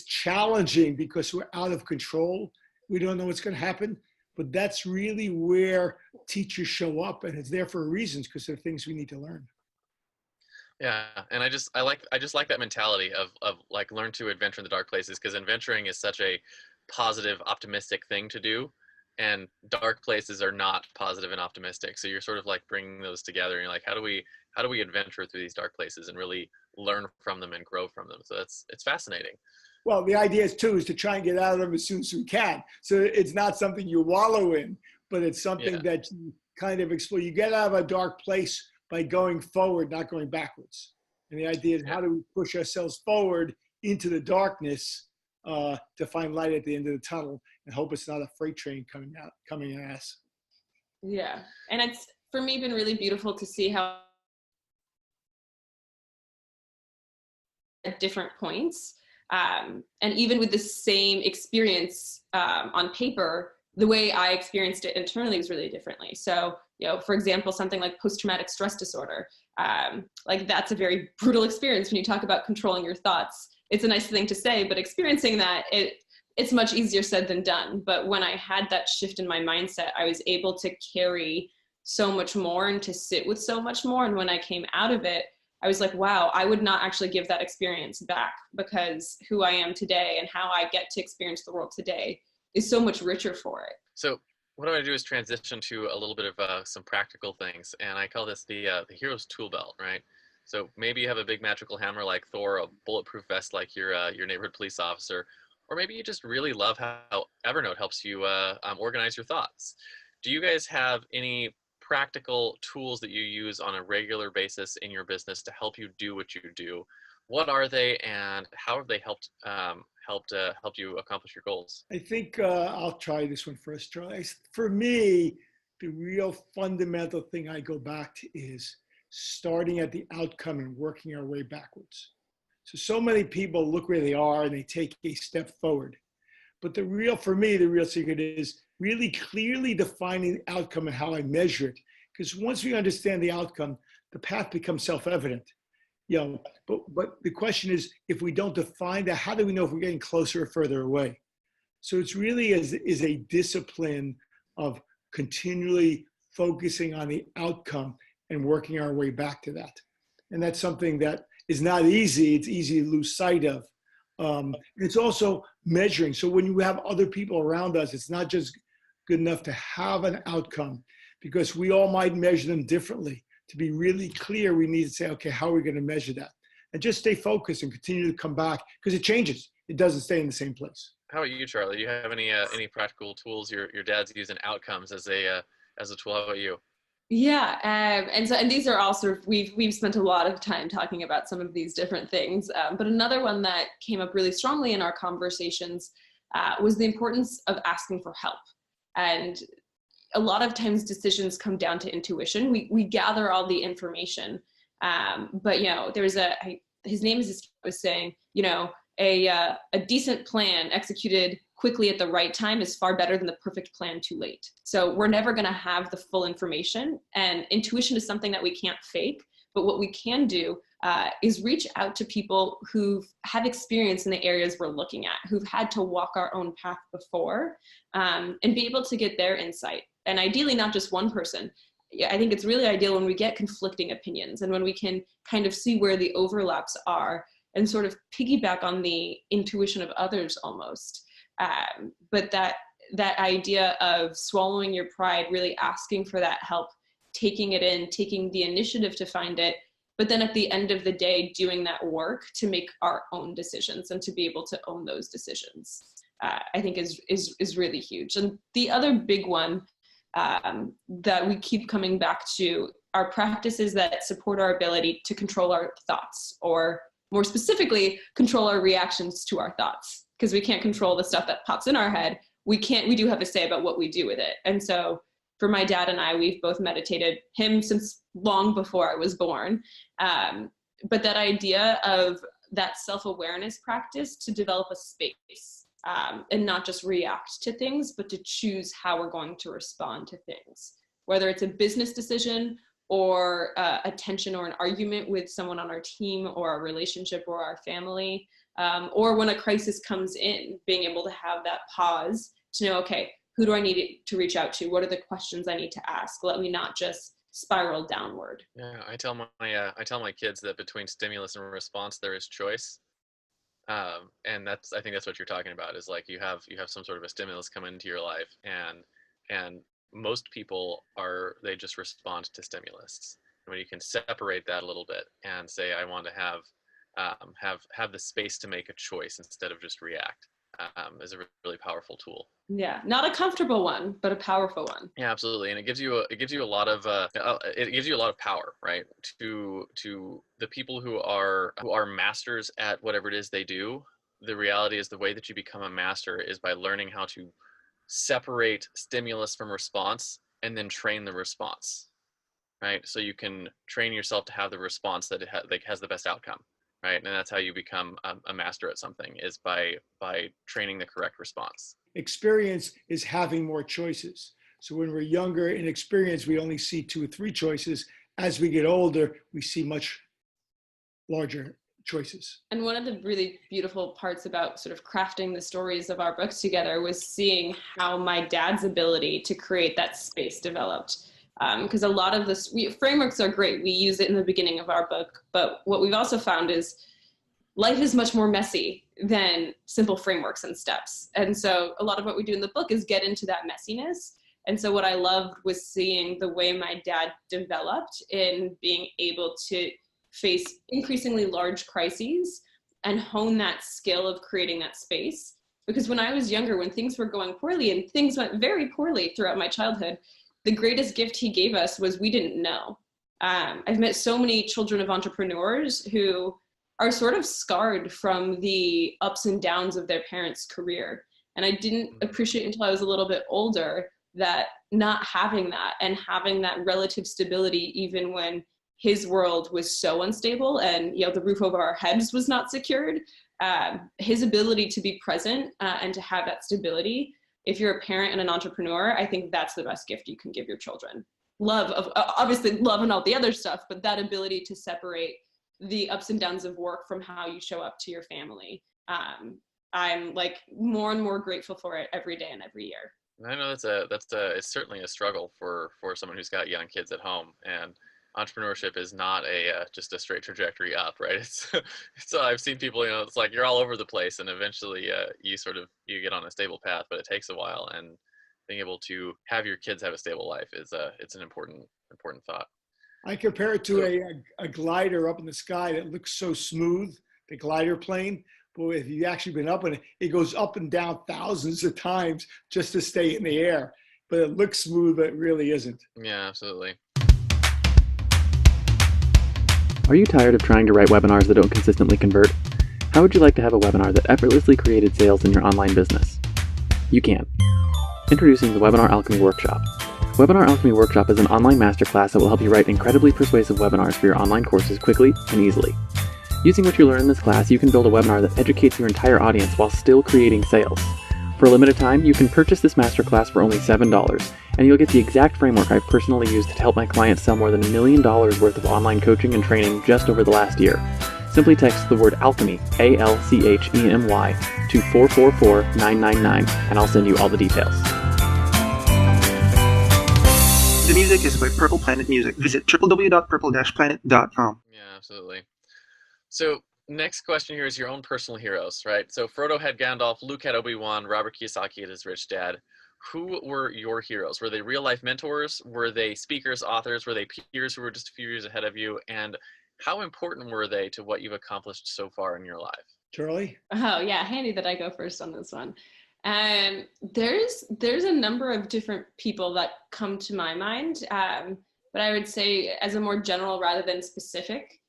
challenging because we're out of control, we don't know what's going to happen, but that's really where teachers show up, and it's there for a reason, because they're things we need to learn. Yeah, and I just like that mentality of like learn to adventure in the dark places, because adventuring is such a positive, optimistic thing to do, and dark places are not positive and optimistic. So you're sort of like bringing those together, and you're like, how do we adventure through these dark places and really learn from them and grow from them? So it's fascinating. Well, the idea is to try and get out of them as soon as we can. So it's not something you wallow in, but it's something that you kind of explore. You get out of a dark place by going forward, not going backwards. And the idea is, how do we push ourselves forward into the darkness to find light at the end of the tunnel, and hope it's not a freight train coming at us. Yeah, and it's, for me, been really beautiful to see how at different points, and even with the same experience on paper, the way I experienced it internally was really differently. So, for example, something like post-traumatic stress disorder, like that's a very brutal experience when you talk about controlling your thoughts. It's a nice thing to say, but experiencing that, it's much easier said than done. But when I had that shift in my mindset, I was able to carry so much more and to sit with so much more. And when I came out of it, I was like, wow, I would not actually give that experience back, because who I am today and how I get to experience the world today is so much richer for it. So what I'm going to do is transition to a little bit of some practical things. And I call this the hero's tool belt, right? So maybe you have a big magical hammer like Thor, a bulletproof vest like your neighborhood police officer, or maybe you just really love how Evernote helps you organize your thoughts. Do you guys have any practical tools that you use on a regular basis in your business to help you do what you do? What are they, and how have they helped you accomplish your goals? I think I'll try this one first, Charlie. For me, the real fundamental thing I go back to is starting at the outcome and working our way backwards. So many people look where they are and they take a step forward. But for me, the real secret is really clearly defining the outcome and how I measure it. Because once we understand the outcome, the path becomes self-evident. But the question is, if we don't define that, how do we know if we're getting closer or further away? So it's really is a discipline of continually focusing on the outcome and working our way back to that. And that's something that is not easy. It's easy to lose sight of. It's also measuring. So when you have other people around us, it's not just good enough to have an outcome, because we all might measure them differently. To be really clear, we need to say, okay, how are we going to measure that? And just stay focused and continue to come back, because it changes. It doesn't stay in the same place. How about you, Charlie? Do you have any practical tools? Your dad's using outcomes as a tool. How about you? Yeah, and these are all sort of, we've spent a lot of time talking about some of these different things, but another one that came up really strongly in our conversations was the importance of asking for help. And a lot of times decisions come down to intuition. We gather all the information, but his name was saying, a decent plan executed quickly at the right time is far better than the perfect plan too late. So we're never going to have the full information, and intuition is something that we can't fake. But what we can do is reach out to people who've had experience in the areas we're looking at, who've had to walk our own path before, and be able to get their insight. And ideally, not just one person. I think it's really ideal when we get conflicting opinions and when we can kind of see where the overlaps are and sort of piggyback on the intuition of others almost. But that idea of swallowing your pride, really asking for that help, taking it in, taking the initiative to find it, but then at the end of the day, doing that work to make our own decisions and to be able to own those decisions, I think is really huge. And the other big one that we keep coming back to are practices that support our ability to control our thoughts, or more specifically, control our reactions to our thoughts. Because we can't control the stuff that pops in our head. We do have a say about what we do with it. And so for my dad and I, we've both meditated, him since long before I was born. But that idea of that self-awareness practice to develop a space and not just react to things, but to choose how we're going to respond to things, whether it's a business decision or a tension or an argument with someone on our team or a relationship or our family, or when a crisis comes in, being able to have that pause to know, okay, who do I need to reach out to? What are the questions I need to ask? Let me not just spiral downward. Yeah, I tell my kids that between stimulus and response there is choice, and I think that's what you're talking about. Is like you have some sort of a stimulus come into your life, and most people they just respond to stimulus. And when you can separate that a little bit and say, I want to have the space to make a choice instead of just react, is a really powerful tool. Yeah, not a comfortable one, but a powerful one. Yeah, absolutely, and it gives you a lot of power, right? To the people who are masters at whatever it is they do. The reality is the way that you become a master is by learning how to separate stimulus from response and then train the response, right? So you can train yourself to have the response that has the best outcome, right? And that's how you become a master at something, is by training the correct response. Experience is having more choices. So when we're younger in experience, we only see 2 or 3 choices. As we get older, we see much larger choices. And one of the really beautiful parts about sort of crafting the stories of our books together was seeing how my dad's ability to create that space developed. Because a lot of frameworks are great. We use it in the beginning of our book, but what we've also found is life is much more messy than simple frameworks and steps. And so a lot of what we do in the book is get into that messiness. And so what I loved was seeing the way my dad developed in being able to face increasingly large crises and hone that skill of creating that space. Because when I was younger, when things were going poorly, and things went very poorly throughout my childhood, the greatest gift he gave us was we didn't know. I've met so many children of entrepreneurs who are sort of scarred from the ups and downs of their parents' career. And I didn't appreciate until I was a little bit older that not having that and having that relative stability, even when his world was so unstable and, you know, the roof over our heads was not secured, his ability to be present and to have that stability. If you're a parent and an entrepreneur, I think that's the best gift you can give your children. Love of obviously love and all the other stuff, but that ability to separate the ups and downs of work from how you show up to your family. I'm like more and more grateful for it every day and every year. I know it's certainly a struggle for someone who's got young kids at home, and entrepreneurship is not just a straight trajectory up, right? It's I've seen people, you know, it's like you're all over the place, and eventually you get on a stable path, but it takes a while. And being able to have your kids have a stable life is it's an important thought. I compare it to a glider up in the sky that looks so smooth, the glider plane. But if you've actually been up in it, it goes up and down thousands of times just to stay in the air. But it looks smooth, but it really isn't. Yeah, absolutely. Are you tired of trying to write webinars that don't consistently convert? How would you like to have a webinar that effortlessly created sales in your online business? You can. Introducing the Webinar Alchemy Workshop. Webinar Alchemy Workshop is an online masterclass that will help you write incredibly persuasive webinars for your online courses quickly and easily. Using what you learn in this class, you can build a webinar that educates your entire audience while still creating sales. For a limited time, you can purchase this masterclass for only $7, and you'll get the exact framework I've personally used to help my clients sell more than $1 million worth of online coaching and training just over the last year. Simply text the word alchemy, ALCHEMY, to 444999, and I'll send you all the details. The music is by Purple Planet Music. Visit www.purple-planet.com. Yeah, absolutely. So next question here is your own personal heroes, right? So Frodo had Gandalf, Luke had Obi-Wan, Robert Kiyosaki had his rich dad. Who were your heroes? Were they real life mentors? Were they speakers, authors? Were they peers who were just a few years ahead of you? And how important were they to what you've accomplished so far in your life? Charlie? Oh yeah, handy that I go first on this one. There's a number of different people that come to my mind, but I would say as a more general rather than specific,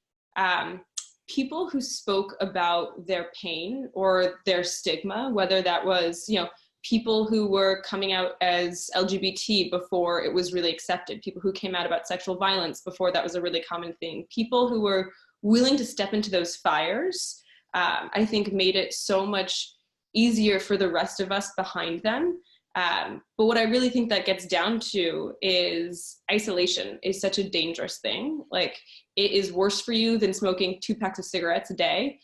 people who spoke about their pain or their stigma, whether that was, you know, people who were coming out as LGBT before it was really accepted, people who came out about sexual violence before that was a really common thing, people who were willing to step into those fires, I think made it so much easier for the rest of us behind them. But what I really think that gets down to is isolation is such a dangerous thing. Like, it is worse for you than smoking 2 packs of cigarettes a day.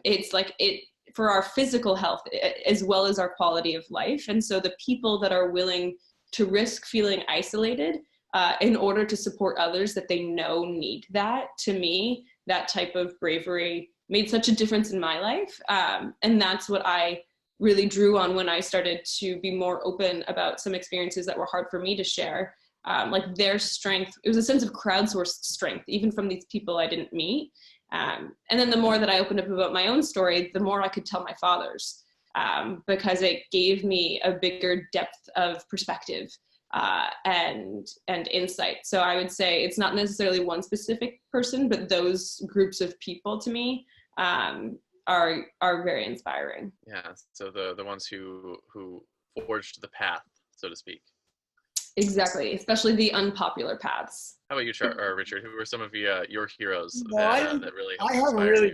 It's like it for our physical health as well as our quality of life. And so the people that are willing to risk feeling isolated in order to support others that they know need that, to me, that type of bravery made such a difference in my life. And that's what I really drew on when I started to be more open about some experiences that were hard for me to share. Like their strength, it was a sense of crowdsourced strength, even from these people I didn't meet. And then the more that I opened up about my own story, the more I could tell my father's, because it gave me a bigger depth of perspective and insight. So I would say it's not necessarily one specific person, but those groups of people to me are very inspiring. Yeah, so the ones who forged the path, so to speak. Exactly, especially the unpopular paths. How about you, Richard? Who were some of your heroes Well, that really helped I haven't inspire really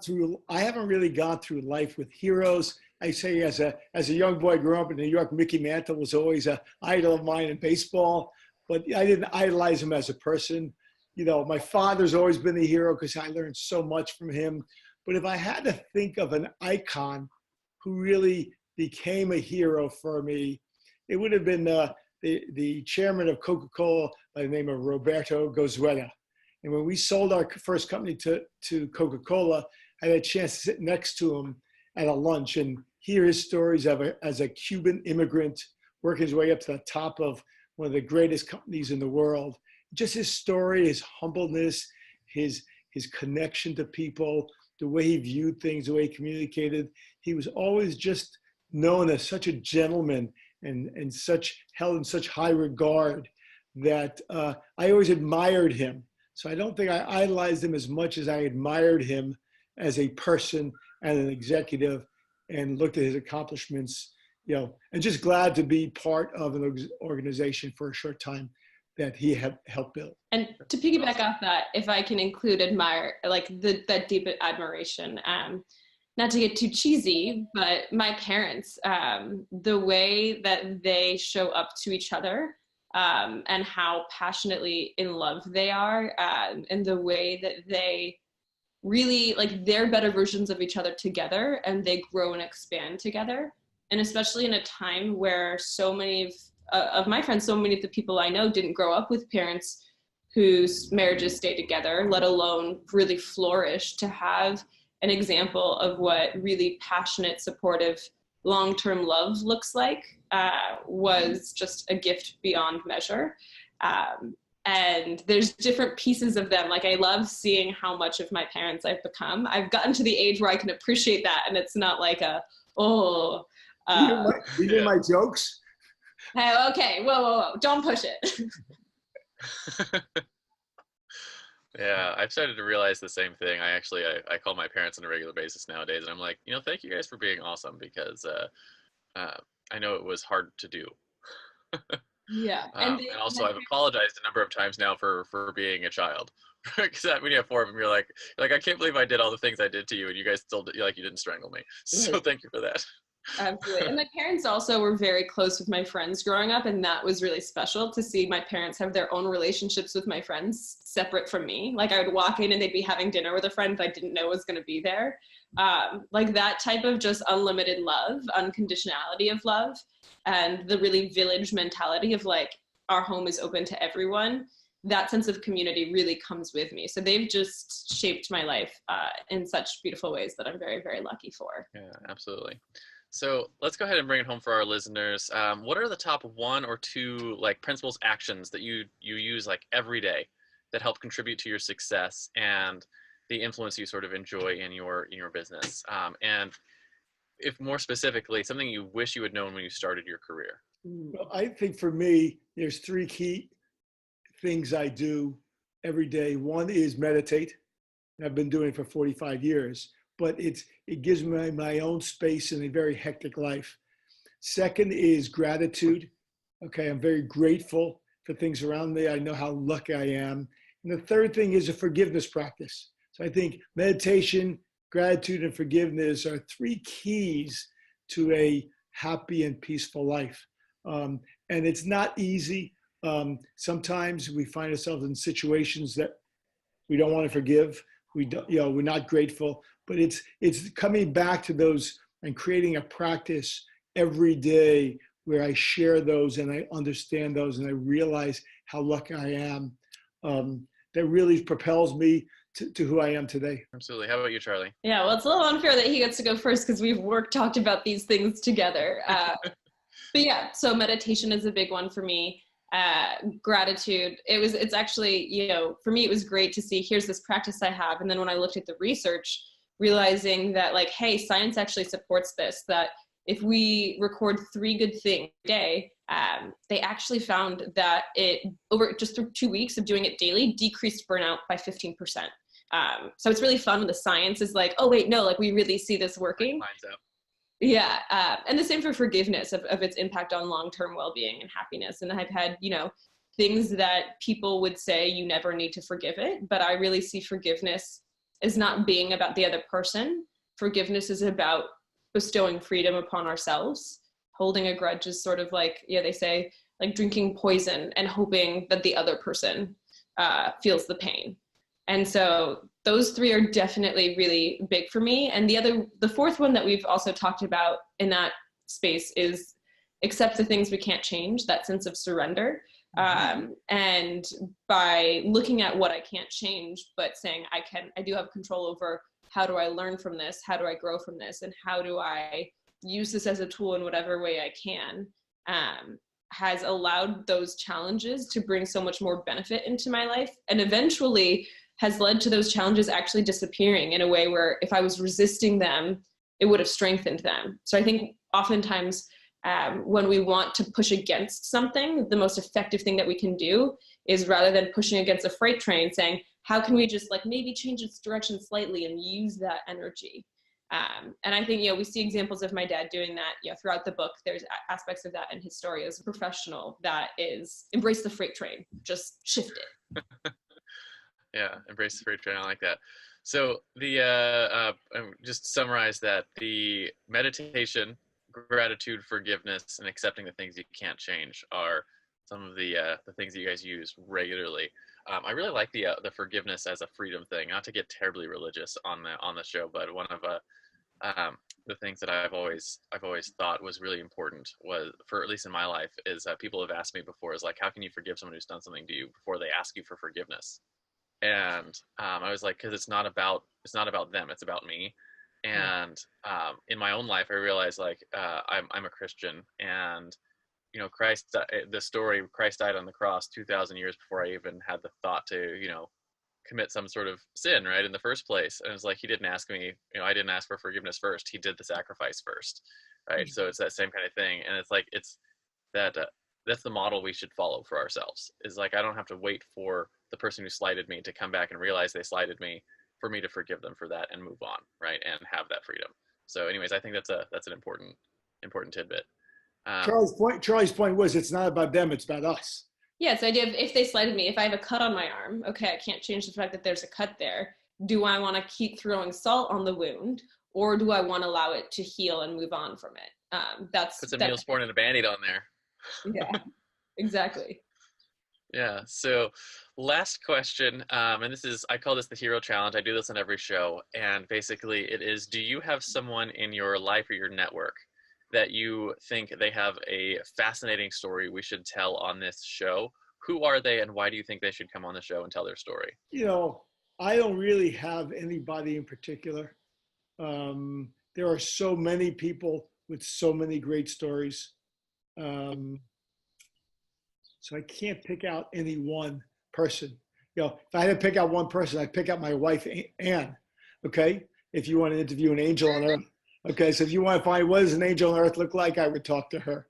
you? I haven't really gone through life with heroes. I say as a young boy growing up in New York, Mickey Mantle was always an idol of mine in baseball, but I didn't idolize him as a person. You know, my father's always been the hero because I learned so much from him. But if I had to think of an icon who really became a hero for me, it would have been the chairman of Coca-Cola by the name of Roberto Goizueta. And when we sold our first company to Coca-Cola, I had a chance to sit next to him at a lunch and hear his stories as a Cuban immigrant working his way up to the top of one of the greatest companies in the world. Just his story, his humbleness, his his connection to people, the way he viewed things, the way he communicated. He was always just known as such a gentleman and held in such high regard that I always admired him. So I don't think I idolized him as much as I admired him as a person and an executive, and looked at his accomplishments, and just glad to be part of an organization for a short time that he had helped build. And to piggyback off that, if I can include admire, like that deep admiration, not to get too cheesy, but my parents, the way that they show up to each other, and how passionately in love they are, and the way that they really, like, they're better versions of each other together, and they grow and expand together. And especially in a time where so many of my friends, so many of the people I know didn't grow up with parents whose marriages stay together, let alone really flourish, to have an example of what really passionate, supportive, long-term love looks like was just a gift beyond measure. And there's different pieces of them. Like, I love seeing how much of my parents I've become. I've gotten to the age where I can appreciate that, and it's not like Even my jokes. Hey, okay, whoa, don't push it. Yeah, I've started to realize the same thing. I call my parents on a regular basis nowadays, and I'm like, thank you guys for being awesome, because I know it was hard to do. Yeah. And also I've apologized a number of times now for being a child. Because when you have four of them, you're like, I can't believe I did all the things I did to you, and you guys still you didn't strangle me. So thank you for that. Absolutely. And my parents also were very close with my friends growing up, and that was really special to see my parents have their own relationships with my friends separate from me. Like, I would walk in and they'd be having dinner with a friend that I didn't know was going to be there. Like, that type of just unlimited love, unconditionality of love, and the really village mentality of, like, our home is open to everyone. That sense of community really comes with me. So they've just shaped my life in such beautiful ways that I'm very, very lucky for. Yeah, absolutely. So let's go ahead and bring it home for our listeners. What are the top 1 or 2 principles, actions that you use every day that help contribute to your success and the influence you sort of enjoy in your business? And if more specifically, something you wish you had known when you started your career? Well, I think for me, there's 3 key things I do every day. One is meditate. I've been doing it for 45 years. But it gives me my own space in a very hectic life. Second is gratitude. Okay, I'm very grateful for things around me. I know how lucky I am. And the third thing is a forgiveness practice. So I think meditation, gratitude, and forgiveness are 3 keys to a happy and peaceful life. And it's not easy. Sometimes we find ourselves in situations that we don't want to forgive. We're not grateful. But it's coming back to those and creating a practice every day where I share those and I understand those and I realize how lucky I am. That really propels me to who I am today. Absolutely. How about you, Charlie? Yeah, well, it's a little unfair that he gets to go first because we've talked about these things together. But yeah, so meditation is a big one for me. Gratitude. It's actually, for me, it was great to see, here's this practice I have. And then when I looked at the research, realizing that, like, hey, science actually supports this, that if we record 3 good things a day, they actually found that it, over just through 2 weeks of doing it daily, decreased burnout by 15%. So it's really fun when the science is like, oh wait, no, like, we really see this working. Yeah. And the same for forgiveness of its impact on long-term well-being and happiness. And I've had, things that people would say you never need to forgive it, but I really see forgiveness as not being about the other person. Forgiveness is about bestowing freedom upon ourselves. Holding a grudge is sort of like, they say, like drinking poison and hoping that the other person feels the pain. And so those 3 are definitely really big for me. And the fourth one that we've also talked about in that space is accept the things we can't change, that sense of surrender. And by looking at what I can't change, but saying I do have control over, how do I learn from this? How do I grow from this? And how do I use this as a tool in whatever way I can, has allowed those challenges to bring so much more benefit into my life. And eventually has led to those challenges actually disappearing in a way where if I was resisting them, it would have strengthened them. So I think oftentimes when we want to push against something, the most effective thing that we can do is, rather than pushing against a freight train, saying, how can we just like maybe change its direction slightly and use that energy? And I think, we see examples of my dad doing that, throughout the book. There's aspects of that in his story as a professional that is embrace the freight train, just shift it. Yeah, embrace the freight train. I like that. So the just summarize that the meditation, gratitude, forgiveness, and accepting the things you can't change are some of the things that you guys use regularly. I really like the forgiveness as a freedom thing. Not to get terribly religious on the show, but one of the things that I've always thought was really important was, for at least in my life, is people have asked me before, is like, how can you forgive someone who's done something to you before they ask you for forgiveness? And I was like, because it's not about them, it's about me. And in my own life, I realized, like, I'm a Christian, and Christ, the story, Christ died on the cross 2,000 years before I even had the thought to commit some sort of sin, right, in the first place. And it's like, he didn't ask me, I didn't ask for forgiveness first. He did the sacrifice first, right? Mm-hmm. So it's that same kind of thing. And it's like, it's that that's the model we should follow for ourselves. Is like, I don't have to wait for the person who slighted me to come back and realize they slighted me for me to forgive them for that and move on, right, and have that freedom. So anyways, I think that's an important tidbit. Charlie's point was, it's not about them, it's about us. Yeah, it's the idea of, if they slighted me, if I have a cut on my arm, okay, I can't change the fact that there's a cut there. Do I want to keep throwing salt on the wound, or do I want to allow it to heal and move on from it? Put some Neosporin and a Band-Aid on there. Yeah, exactly. Yeah. So last question, and I call this the hero challenge. I do this on every show, and basically it is, do you have someone in your life or your network that you think they have a fascinating story we should tell on this show? Who are they, and why do you think they should come on the show and tell their story? I don't really have anybody in particular. There are so many people with so many great stories. So I can't pick out any one person. If I had to pick out one person, I'd pick out my wife, Anne. Okay. If you want to interview an angel on earth. Okay. So if you want to find what does an angel on earth look like, I would talk to her.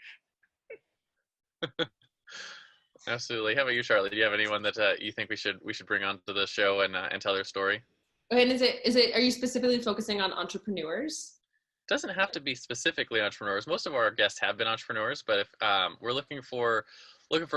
Absolutely. How about you, Charlie? Do you have anyone that you think we should bring onto the show and tell their story? And are you specifically focusing on entrepreneurs? It doesn't have to be specifically entrepreneurs. Most of our guests have been entrepreneurs, but if we're looking for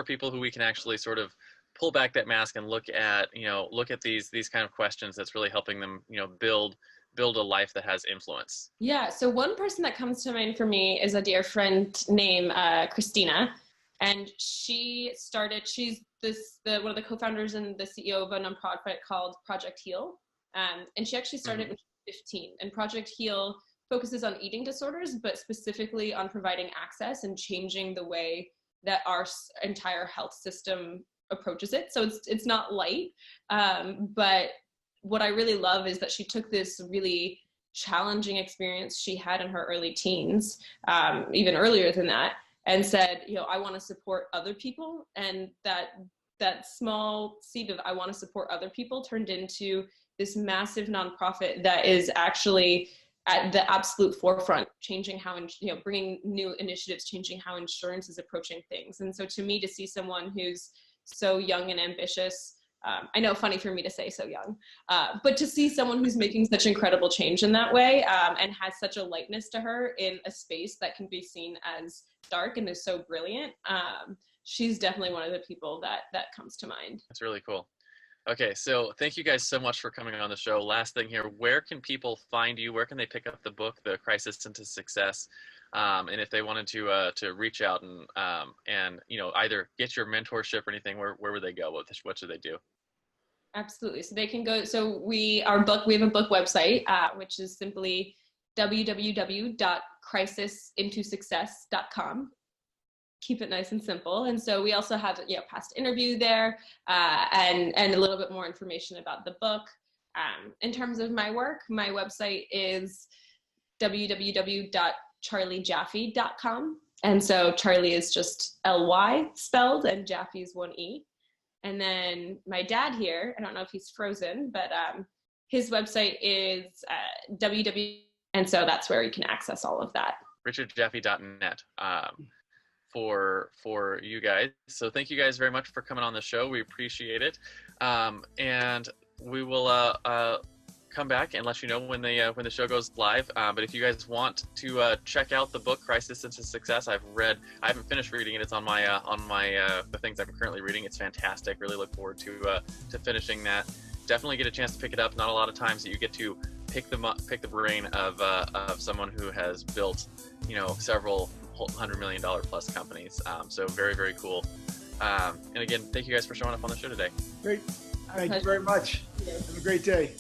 people who we can actually sort of pull back that mask and look at these kind of questions that's really helping them, build a life that has influence. Yeah. So one person that comes to mind for me is a dear friend named Christina. And she's one of the co-founders and the CEO of a nonprofit called Project Heal. And she actually started when she was 15. And Project Heal focuses on eating disorders, but specifically on providing access and changing the way that our entire health system approaches it. So it's not light, but what I really love is that she took this really challenging experience she had in her early teens, even earlier than that, and said, I want to support other people. And that small seed of I want to support other people turned into this massive nonprofit that is actually at the absolute forefront, changing how, bringing new initiatives, changing how insurance is approaching things. And so to me, to see someone who's so young and ambitious, I know, funny for me to say so young, but to see someone who's making such incredible change in that way, and has such a lightness to her in a space that can be seen as dark and is so brilliant, she's definitely one of the people that comes to mind. That's really cool. Okay, so thank you guys so much for coming on the show. Last thing here, where can people find you? Where can they pick up the book, The Crisis into Success? And if they wanted to reach out and either get your mentorship or anything, where would they go? What should they do? Absolutely. So they can go. So we have a book website, which is simply www.crisisintosuccess.com. Keep it nice and simple. And so we also have past interview there, and a little bit more information about the book. In terms of my work, my website is www.charlyjaffe.com. And so Charlie is just L-Y spelled, and Jaffe is one E. And then my dad here, I don't know if he's frozen, but his website is www. And so that's where you can access all of that. richardjaffe.net for you guys. So thank you guys very much for coming on the show. We appreciate it. And we will come back and let you know when the show goes live. But if you guys want to check out the book Crisis into Success, I haven't finished reading it. It's on my the things I'm currently reading. It's fantastic. Really look forward to finishing that. Definitely get a chance to pick it up. Not a lot of times that you get to pick the brain of someone who has built, several $100 million plus companies. So very, very cool. And again, thank you guys for showing up on the show today. Great. Thank you very much. Have a great day.